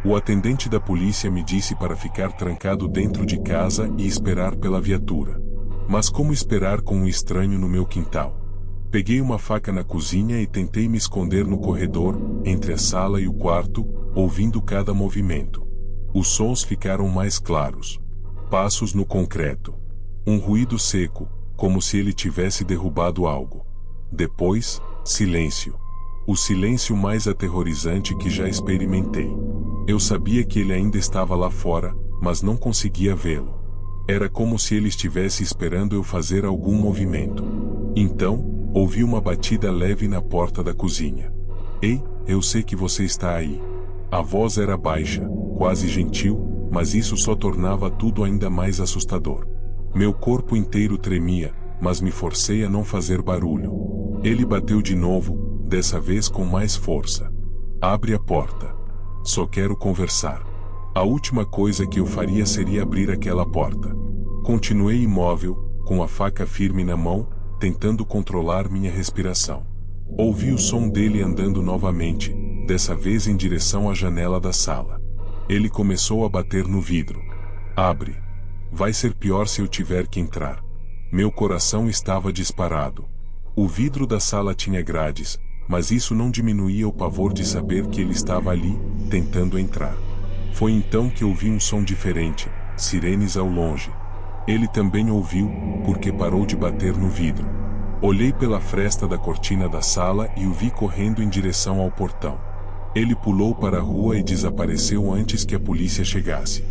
Speaker 1: O atendente da polícia me disse para ficar trancado dentro de casa e esperar pela viatura. Mas como esperar com um estranho no meu quintal? Peguei uma faca na cozinha e tentei me esconder no corredor, entre a sala e o quarto, ouvindo cada movimento. Os sons ficaram mais claros. Passos no concreto. Um ruído seco, como se ele tivesse derrubado algo. Depois, silêncio. O silêncio mais aterrorizante que já experimentei. Eu sabia que ele ainda estava lá fora, mas não conseguia vê-lo. Era como se ele estivesse esperando eu fazer algum movimento. Então, ouvi uma batida leve na porta da cozinha. Ei, eu sei que você está aí. A voz era baixa, quase gentil, mas isso só tornava tudo ainda mais assustador. Meu corpo inteiro tremia, mas me forcei a não fazer barulho. Ele bateu de novo, dessa vez com mais força. Abre a porta. Só quero conversar. A última coisa que eu faria seria abrir aquela porta. Continuei imóvel, com a faca firme na mão, tentando controlar minha respiração. Ouvi o som dele andando novamente, dessa vez em direção à janela da sala. Ele começou a bater no vidro. Abre. Vai ser pior se eu tiver que entrar. Meu coração estava disparado. O vidro da sala tinha grades, mas isso não diminuía o pavor de saber que ele estava ali, tentando entrar. Foi então que ouvi um som diferente, sirenes ao longe. Ele também ouviu, porque parou de bater no vidro. Olhei pela fresta da cortina da sala e o vi correndo em direção ao portão. Ele pulou para a rua e desapareceu antes que a polícia chegasse.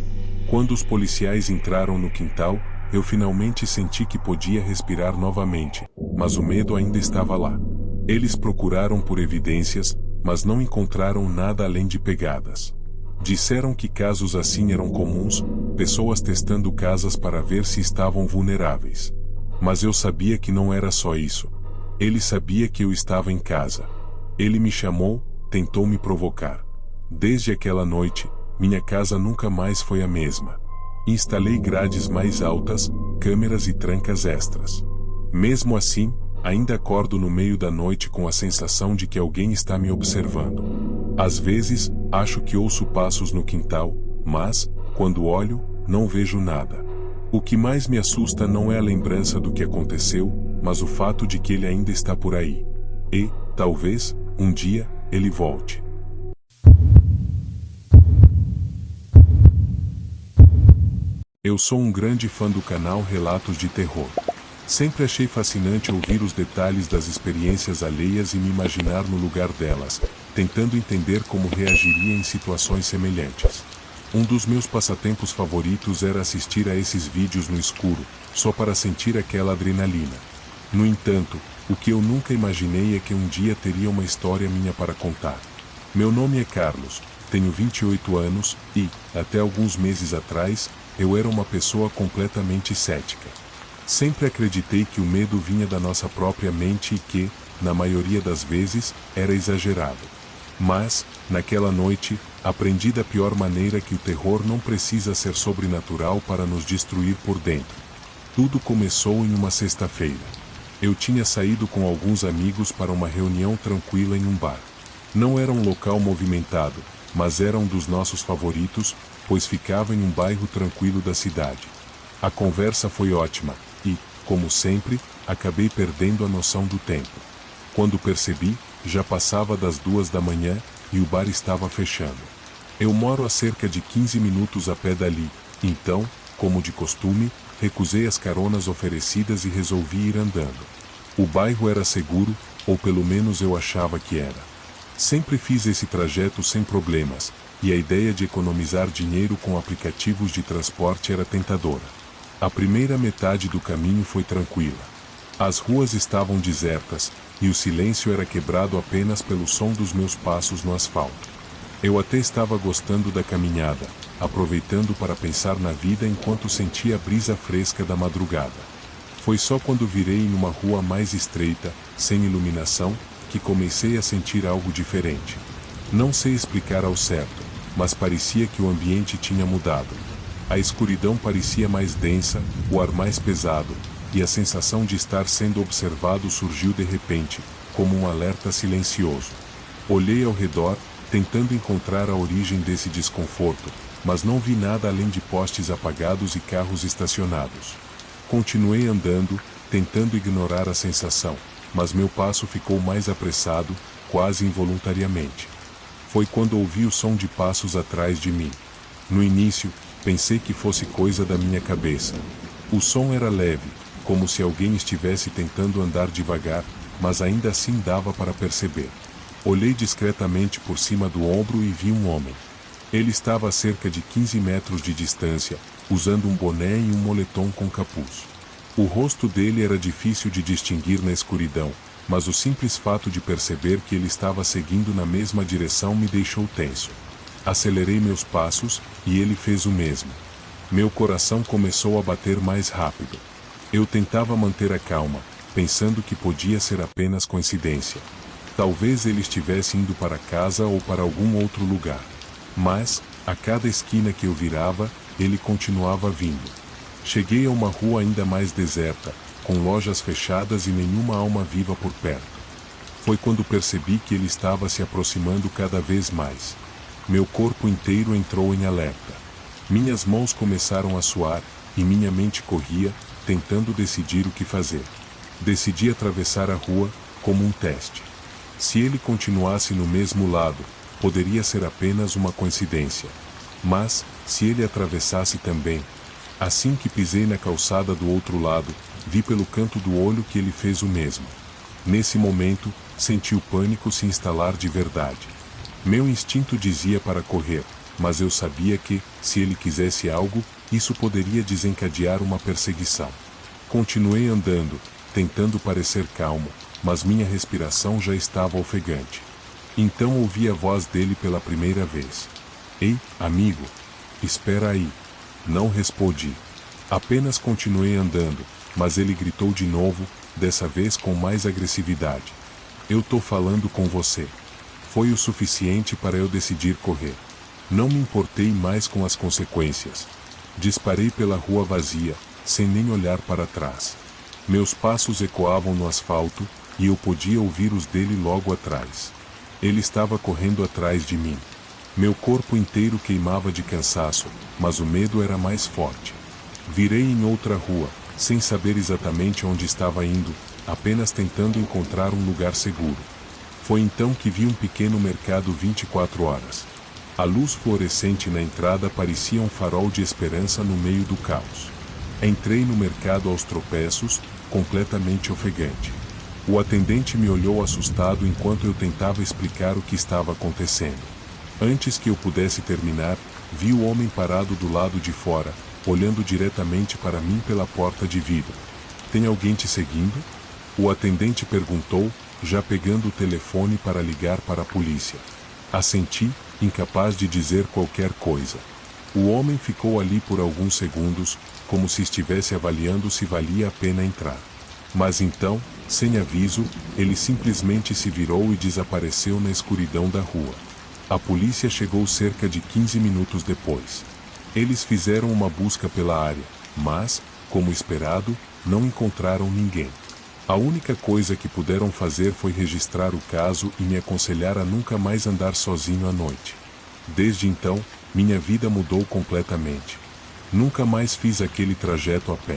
Speaker 1: Quando os policiais entraram no quintal, eu finalmente senti que podia respirar novamente, mas o medo ainda estava lá. Eles procuraram por evidências, mas não encontraram nada além de pegadas. Disseram que casos assim eram comuns, pessoas testando casas para ver se estavam vulneráveis. Mas eu sabia que não era só isso. Ele sabia que eu estava em casa. Ele me chamou, tentou me provocar. Desde aquela noite, minha casa nunca mais foi a mesma. Instalei grades mais altas, câmeras e trancas extras. Mesmo assim, Ainda acordo no meio da noite com a sensação de que alguém está me observando. Às vezes, acho que ouço passos no quintal, mas, quando olho, não vejo nada. O que mais me assusta não é a lembrança do que aconteceu, mas o fato de que ele ainda está por aí. E, talvez, um dia, ele volte. Eu sou um grande fã do canal Relatos de Terror. Sempre achei fascinante ouvir os detalhes das experiências alheias e me imaginar no lugar delas, tentando entender como reagiria em situações semelhantes. Um dos meus passatempos favoritos era assistir a esses vídeos no escuro, só para sentir aquela adrenalina. No entanto, o que eu nunca imaginei é que um dia teria uma história minha para contar. Meu nome é Carlos, tenho 28 anos e, até alguns meses atrás, eu era uma pessoa completamente cética. Sempre acreditei que o medo vinha da nossa própria mente e que, na maioria das vezes, era exagerado. Mas, naquela noite, aprendi da pior maneira que o terror não precisa ser sobrenatural para nos destruir por dentro. Tudo começou em uma sexta-feira. Eu tinha saído com alguns amigos para uma reunião tranquila em um bar. Não era um local movimentado, mas era um dos nossos favoritos, pois ficava em um bairro tranquilo da cidade. A conversa foi ótima e, como sempre, acabei perdendo a noção do tempo. Quando percebi, já passava das 2 da manhã e o bar estava fechando. Eu moro a cerca de 15 minutos a pé dali, então, como de costume, recusei as caronas oferecidas e resolvi ir andando. O bairro era seguro, ou pelo menos eu achava que era. Sempre fiz esse trajeto sem problemas, e a ideia de economizar dinheiro com aplicativos de transporte era tentadora. A primeira metade do caminho foi tranquila. As ruas estavam desertas, e o silêncio era quebrado apenas pelo som dos meus passos no asfalto. Eu até estava gostando da caminhada, aproveitando para pensar na vida enquanto sentia a brisa fresca da madrugada. Foi só quando virei em uma rua mais estreita, sem iluminação, que comecei a sentir algo diferente. Não sei explicar ao certo, mas parecia que o ambiente tinha mudado. A escuridão parecia mais densa, o ar mais pesado, e a sensação de estar sendo observado surgiu de repente, como um alerta silencioso. Olhei ao redor, tentando encontrar a origem desse desconforto, mas não vi nada além de postes apagados e carros estacionados. Continuei andando, tentando ignorar a sensação, mas meu passo ficou mais apressado, quase involuntariamente. Foi quando ouvi o som de passos atrás de mim. No início, pensei que fosse coisa da minha cabeça. O som era leve, como se alguém estivesse tentando andar devagar, mas ainda assim dava para perceber. Olhei discretamente por cima do ombro e vi um homem. Ele estava a cerca de 15 metros de distância, usando um boné e um moletom com capuz. O rosto dele era difícil de distinguir na escuridão, mas o simples fato de perceber que ele estava seguindo na mesma direção me deixou tenso. Acelerei meus passos, e ele fez o mesmo. Meu coração começou a bater mais rápido. Eu tentava manter a calma, pensando que podia ser apenas coincidência. Talvez ele estivesse indo para casa ou para algum outro lugar. Mas, a cada esquina que eu virava, ele continuava vindo. Cheguei a uma rua ainda mais deserta, com lojas fechadas e nenhuma alma viva por perto. Foi quando percebi que ele estava se aproximando cada vez mais. Meu corpo inteiro entrou em alerta. Minhas mãos começaram a suar, e minha mente corria, tentando decidir o que fazer. Decidi atravessar a rua, como um teste. Se ele continuasse no mesmo lado, poderia ser apenas uma coincidência. Mas, se ele atravessasse também... Assim que pisei na calçada do outro lado, vi pelo canto do olho que ele fez o mesmo. Nesse momento, senti o pânico se instalar de verdade. Meu instinto dizia para correr, mas eu sabia que, se ele quisesse algo, isso poderia desencadear uma perseguição. Continuei andando, tentando parecer calmo, mas minha respiração já estava ofegante. Então ouvi a voz dele pela primeira vez. Ei, amigo! Espera aí! Não respondi. Apenas continuei andando, mas ele gritou de novo, dessa vez com mais agressividade. Eu tô falando com você. Foi o suficiente para eu decidir correr. Não me importei mais com as consequências. Disparei pela rua vazia, sem nem olhar para trás. Meus passos ecoavam no asfalto, e eu podia ouvir os dele logo atrás. Ele estava correndo atrás de mim. Meu corpo inteiro queimava de cansaço, mas o medo era mais forte. Virei em outra rua, sem saber exatamente onde estava indo, apenas tentando encontrar um lugar seguro. Foi então que vi um pequeno mercado 24 horas. A luz fluorescente na entrada parecia um farol de esperança no meio do caos. Entrei no mercado aos tropeços, completamente ofegante. O atendente me olhou assustado enquanto eu tentava explicar o que estava acontecendo. Antes que eu pudesse terminar, vi o homem parado do lado de fora, olhando diretamente para mim pela porta de vidro. Tem alguém te seguindo? O atendente perguntou, já pegando o telefone para ligar para a polícia. Assenti, incapaz de dizer qualquer coisa. O homem ficou ali por alguns segundos, como se estivesse avaliando se valia a pena entrar. Mas então, sem aviso, ele simplesmente se virou e desapareceu na escuridão da rua. A polícia chegou cerca de 15 minutos depois. Eles fizeram uma busca pela área, mas, como esperado, não encontraram ninguém. A única coisa que puderam fazer foi registrar o caso e me aconselhar a nunca mais andar sozinho à noite. Desde então, minha vida mudou completamente. Nunca mais fiz aquele trajeto a pé.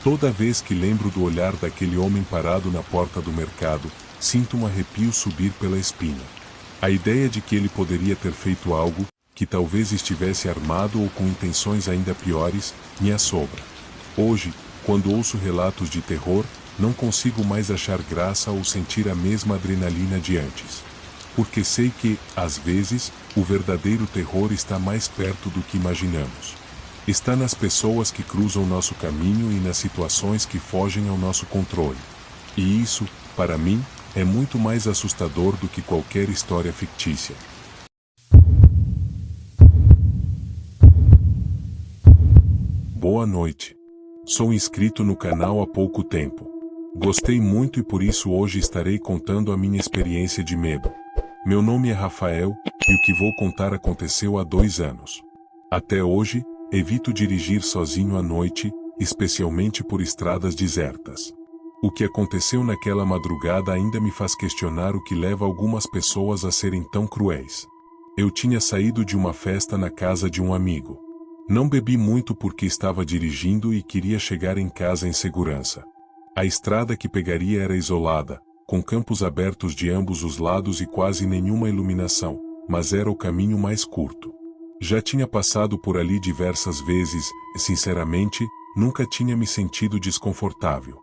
Speaker 1: Toda vez que lembro do olhar daquele homem parado na porta do mercado, sinto um arrepio subir pela espinha. A ideia de que ele poderia ter feito algo, que talvez estivesse armado ou com intenções ainda piores, me assombra. Hoje, quando ouço relatos de terror, não consigo mais achar graça ou sentir a mesma adrenalina de antes. Porque sei que, às vezes, o verdadeiro terror está mais perto do que imaginamos. Está nas pessoas que cruzam nosso caminho e nas situações que fogem ao nosso controle. E isso, para mim, é muito mais assustador do que qualquer história fictícia. Boa noite. Sou inscrito no canal há pouco tempo. Gostei muito e por isso hoje estarei contando a minha experiência de medo. Meu nome é Rafael, e o que vou contar aconteceu há 2 anos. Até hoje, evito dirigir sozinho à noite, especialmente por estradas desertas. O que aconteceu naquela madrugada ainda me faz questionar o que leva algumas pessoas a serem tão cruéis. Eu tinha saído de uma festa na casa de um amigo. Não bebi muito porque estava dirigindo e queria chegar em casa em segurança. A estrada que pegaria era isolada, com campos abertos de ambos os lados e quase nenhuma iluminação, mas era o caminho mais curto. Já tinha passado por ali diversas vezes e, sinceramente, nunca tinha me sentido desconfortável.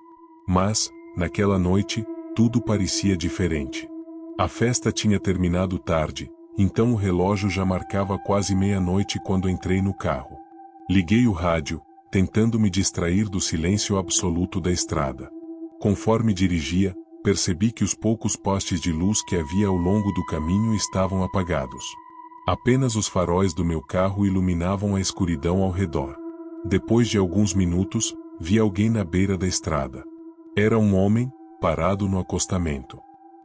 Speaker 1: Mas, naquela noite, tudo parecia diferente. A festa tinha terminado tarde, então o relógio já marcava quase meia-noite quando entrei no carro. Liguei o rádio, tentando me distrair do silêncio absoluto da estrada. Conforme dirigia, percebi que os poucos postes de luz que havia ao longo do caminho estavam apagados. Apenas os faróis do meu carro iluminavam a escuridão ao redor. Depois de alguns minutos, vi alguém na beira da estrada. Era um homem, parado no acostamento.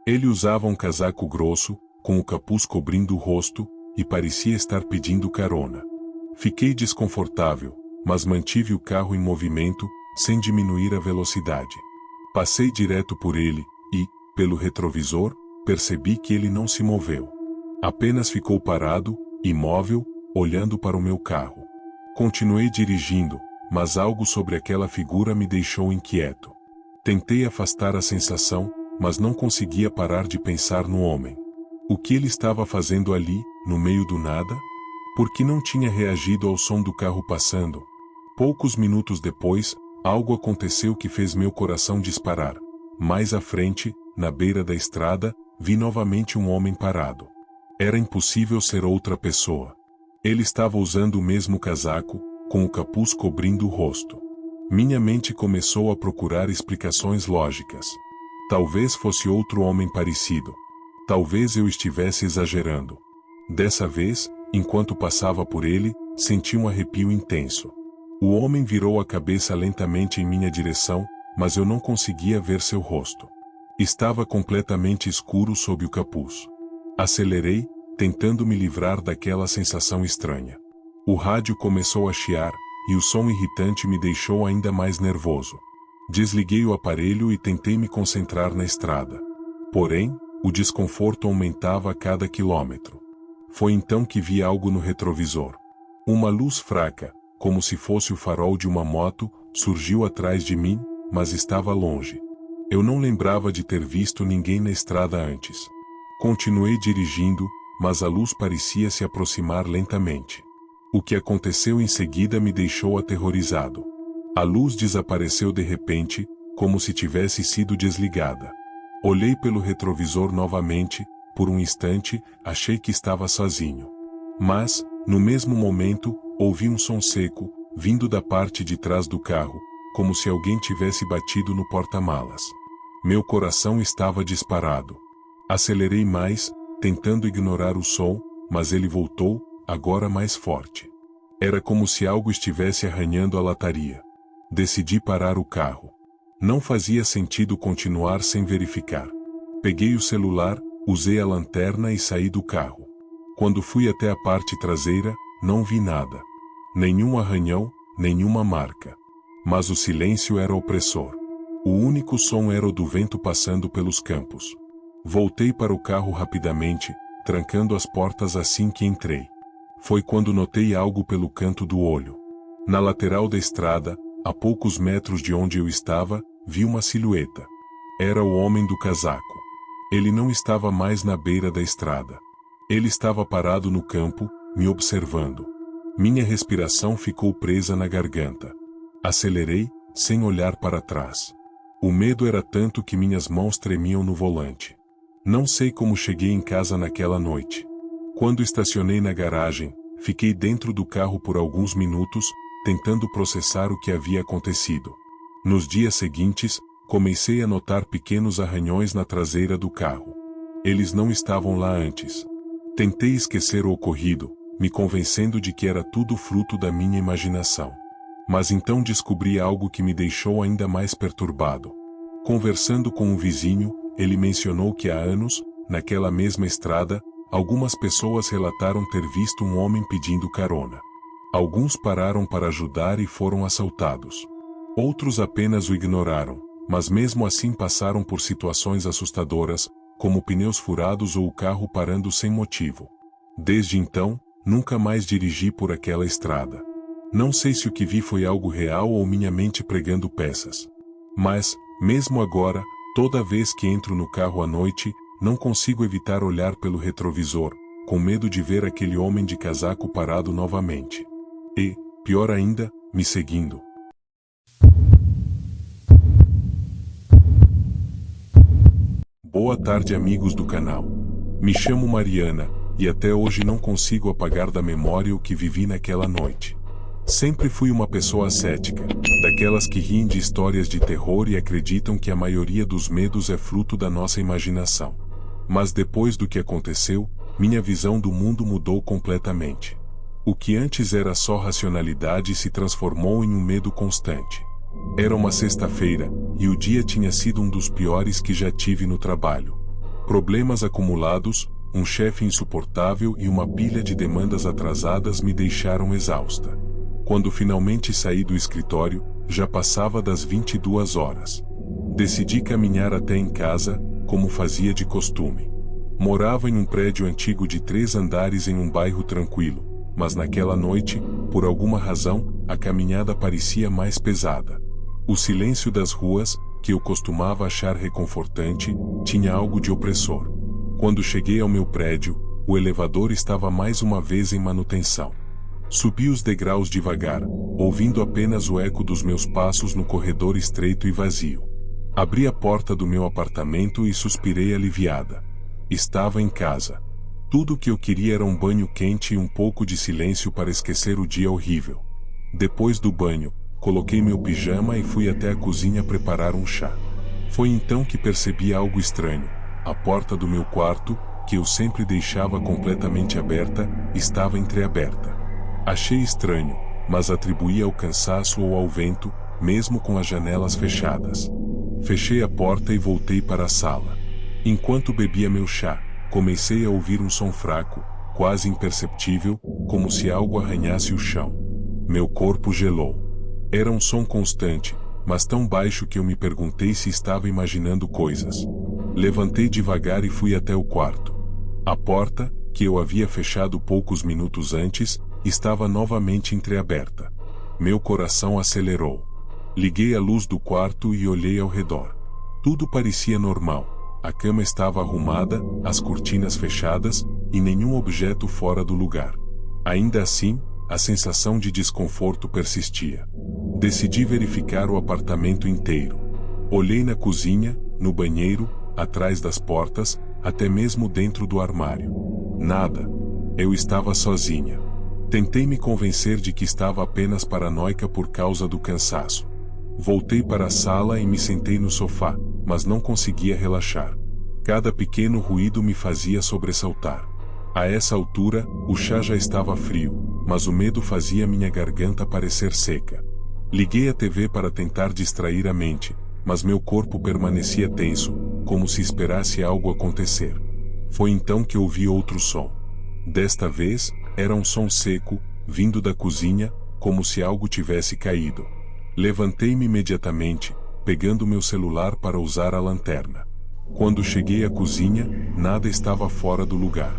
Speaker 1: Ele usava um casaco grosso, com o capuz cobrindo o rosto, e parecia estar pedindo carona. Fiquei desconfortável, mas mantive o carro em movimento, sem diminuir a velocidade. Passei direto por ele, e, pelo retrovisor, percebi que ele não se moveu. Apenas ficou parado, imóvel, olhando para o meu carro. Continuei dirigindo, mas algo sobre aquela figura me deixou inquieto. Tentei afastar a sensação, mas não conseguia parar de pensar no homem. O que ele estava fazendo ali, no meio do nada? Por que não tinha reagido ao som do carro passando? Poucos minutos depois, algo aconteceu que fez meu coração disparar. Mais à frente, na beira da estrada, vi novamente um homem parado. Era impossível ser outra pessoa. Ele estava usando o mesmo casaco, com o capuz cobrindo o rosto. Minha mente começou a procurar explicações lógicas. Talvez fosse outro homem parecido. Talvez eu estivesse exagerando. Dessa vez, enquanto passava por ele, senti um arrepio intenso. O homem virou a cabeça lentamente em minha direção, mas eu não conseguia ver seu rosto. Estava completamente escuro sob o capuz. Acelerei, tentando me livrar daquela sensação estranha. O rádio começou a chiar, e o som irritante me deixou ainda mais nervoso. Desliguei o aparelho e tentei me concentrar na estrada. Porém, o desconforto aumentava a cada quilômetro. Foi então que vi algo no retrovisor. Uma luz fraca, como se fosse o farol de uma moto, surgiu atrás de mim, mas estava longe. Eu não lembrava de ter visto ninguém na estrada antes. Continuei dirigindo, mas a luz parecia se aproximar lentamente. O que aconteceu em seguida me deixou aterrorizado. A luz desapareceu de repente, como se tivesse sido desligada. Olhei pelo retrovisor novamente, por um instante, achei que estava sozinho. Mas, no mesmo momento, ouvi um som seco, vindo da parte de trás do carro, como se alguém tivesse batido no porta-malas. Meu coração estava disparado. Acelerei mais, tentando ignorar o som, mas ele voltou, agora mais forte. Era como se algo estivesse arranhando a lataria. Decidi parar o carro. Não fazia sentido continuar sem verificar. Peguei o celular, usei a lanterna e saí do carro. Quando fui até a parte traseira, não vi nada. Nenhum arranhão, nenhuma marca. Mas o silêncio era opressor. O único som era o do vento passando pelos campos. Voltei para o carro rapidamente, trancando as portas assim que entrei. Foi quando notei algo pelo canto do olho. Na lateral da estrada, a poucos metros de onde eu estava, vi uma silhueta. Era o homem do casaco. Ele não estava mais na beira da estrada. Ele estava parado no campo, me observando. Minha respiração ficou presa na garganta. Acelerei, sem olhar para trás. O medo era tanto que minhas mãos tremiam no volante. Não sei como cheguei em casa naquela noite. Quando estacionei na garagem, fiquei dentro do carro por alguns minutos, tentando processar o que havia acontecido. Nos dias seguintes, comecei a notar pequenos arranhões na traseira do carro. Eles não estavam lá antes. Tentei esquecer o ocorrido, me convencendo de que era tudo fruto da minha imaginação. Mas então descobri algo que me deixou ainda mais perturbado. Conversando com um vizinho, ele mencionou que há anos, naquela mesma estrada, algumas pessoas relataram ter visto um homem pedindo carona. Alguns pararam para ajudar e foram assaltados. Outros apenas o ignoraram, mas mesmo assim passaram por situações assustadoras, como pneus furados ou o carro parando sem motivo. Desde então, nunca mais dirigi por aquela estrada. Não sei se o que vi foi algo real ou minha mente pregando peças. Mas, mesmo agora, toda vez que entro no carro à noite, não consigo evitar olhar pelo retrovisor, com medo de ver aquele homem de casaco parado novamente. E, pior ainda, me seguindo. Boa tarde, amigos do canal. Me chamo Mariana, e até hoje não consigo apagar da memória o que vivi naquela noite. Sempre fui uma pessoa cética, daquelas que riem de histórias de terror e acreditam que a maioria dos medos é fruto da nossa imaginação. Mas depois do que aconteceu, minha visão do mundo mudou completamente. O que antes era só racionalidade se transformou em um medo constante. Era uma sexta-feira, e o dia tinha sido um dos piores que já tive no trabalho. Problemas acumulados, um chefe insuportável e uma pilha de demandas atrasadas me deixaram exausta. Quando finalmente saí do escritório, já passava das 22 horas. Decidi caminhar até em casa, como fazia de costume. Morava em um prédio antigo de 3 andares em um bairro tranquilo, mas naquela noite, por alguma razão, a caminhada parecia mais pesada. O silêncio das ruas, que eu costumava achar reconfortante, tinha algo de opressor. Quando cheguei ao meu prédio, o elevador estava mais uma vez em manutenção. Subi os degraus devagar, ouvindo apenas o eco dos meus passos no corredor estreito e vazio. Abri a porta do meu apartamento e suspirei aliviada. Estava em casa. Tudo o que eu queria era um banho quente e um pouco de silêncio para esquecer o dia horrível. Depois do banho, coloquei meu pijama e fui até a cozinha preparar um chá. Foi então que percebi algo estranho. A porta do meu quarto, que eu sempre deixava completamente aberta, estava entreaberta. Achei estranho, mas atribuí ao cansaço ou ao vento, mesmo com as janelas fechadas. Fechei a porta e voltei para a sala. Enquanto bebia meu chá, comecei a ouvir um som fraco, quase imperceptível, como se algo arranhasse o chão. Meu corpo gelou. Era um som constante, mas tão baixo que eu me perguntei se estava imaginando coisas. Levantei devagar e fui até o quarto. A porta, que eu havia fechado poucos minutos antes, estava novamente entreaberta. Meu coração acelerou. Liguei a luz do quarto e olhei ao redor. Tudo parecia normal. A cama estava arrumada, as cortinas fechadas, e nenhum objeto fora do lugar. Ainda assim, a sensação de desconforto persistia. Decidi verificar o apartamento inteiro. Olhei na cozinha, no banheiro, atrás das portas, até mesmo dentro do armário. Nada. Eu estava sozinha. Tentei me convencer de que estava apenas paranoica por causa do cansaço. Voltei para a sala e me sentei no sofá, mas não conseguia relaxar. Cada pequeno ruído me fazia sobressaltar. A essa altura, o chá já estava frio, mas o medo fazia minha garganta parecer seca. Liguei a TV para tentar distrair a mente, mas meu corpo permanecia tenso, como se esperasse algo acontecer. Foi então que ouvi outro som. Desta vez, era um som seco, vindo da cozinha, como se algo tivesse caído. Levantei-me imediatamente, pegando meu celular para usar a lanterna. Quando cheguei à cozinha, nada estava fora do lugar.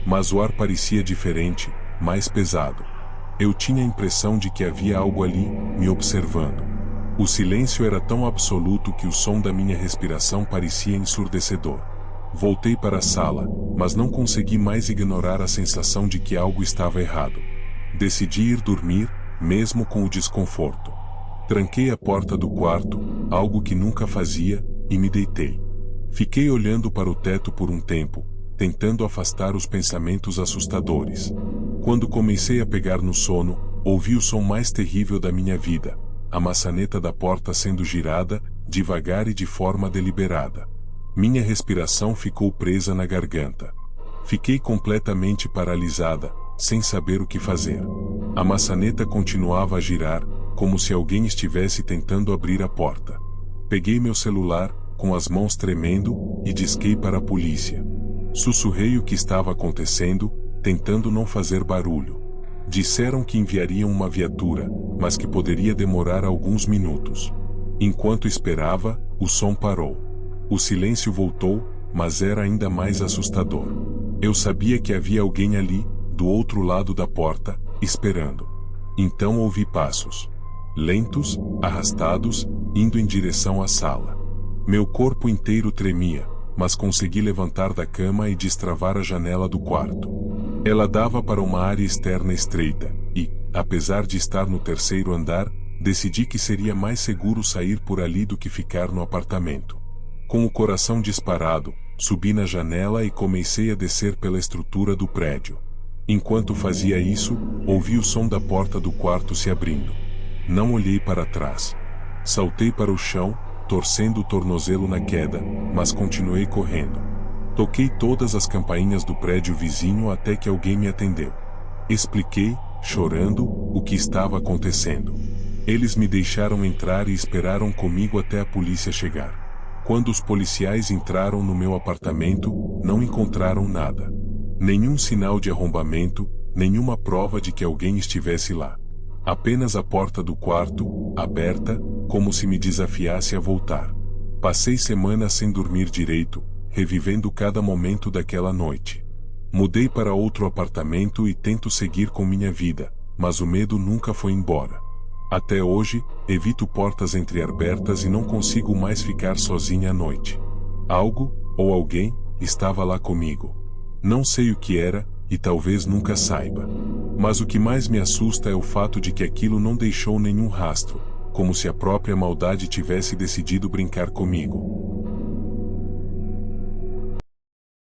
Speaker 1: Mas o ar parecia diferente, mais pesado. Eu tinha a impressão de que havia algo ali, me observando. O silêncio era tão absoluto que o som da minha respiração parecia ensurdecedor. Voltei para a sala, mas não consegui mais ignorar a sensação de que algo estava errado. Decidi ir dormir, mesmo com o desconforto. Tranquei a porta do quarto, algo que nunca fazia, e me deitei. Fiquei olhando para o teto por um tempo, tentando afastar os pensamentos assustadores. Quando comecei a pegar no sono, ouvi o som mais terrível da minha vida, a maçaneta da porta sendo girada, devagar e de forma deliberada. Minha respiração ficou presa na garganta. Fiquei completamente paralisada, sem saber o que fazer. A maçaneta continuava a girar, como se alguém estivesse tentando abrir a porta. Peguei meu celular, com as mãos tremendo, e disquei para a polícia. Sussurrei o que estava acontecendo, tentando não fazer barulho. Disseram que enviariam uma viatura, mas que poderia demorar alguns minutos. Enquanto esperava, o som parou. O silêncio voltou, mas era ainda mais assustador. Eu sabia que havia alguém ali, do outro lado da porta, esperando. Então ouvi passos. Lentos, arrastados, indo em direção à sala. Meu corpo inteiro tremia, mas consegui levantar da cama e destravar a janela do quarto. Ela dava para uma área externa estreita, e, apesar de estar no terceiro andar, decidi que seria mais seguro sair por ali do que ficar no apartamento. Com o coração disparado, subi na janela e comecei a descer pela estrutura do prédio. Enquanto fazia isso, ouvi o som da porta do quarto se abrindo. Não olhei para trás. Saltei para o chão, torcendo o tornozelo na queda, mas continuei correndo. Toquei todas as campainhas do prédio vizinho até que alguém me atendeu. Expliquei, chorando, o que estava acontecendo. Eles me deixaram entrar e esperaram comigo até a polícia chegar. Quando os policiais entraram no meu apartamento, não encontraram nada. Nenhum sinal de arrombamento, nenhuma prova de que alguém estivesse lá. Apenas a porta do quarto, aberta, como se me desafiasse a voltar. Passei semanas sem dormir direito, revivendo cada momento daquela noite. Mudei para outro apartamento e tento seguir com minha vida, mas o medo nunca foi embora. Até hoje, evito portas entreabertas e não consigo mais ficar sozinha à noite. Algo, ou alguém, estava lá comigo. Não sei o que era, e talvez nunca saiba. Mas o que mais me assusta é o fato de que aquilo não deixou nenhum rastro, como se a própria maldade tivesse decidido brincar comigo.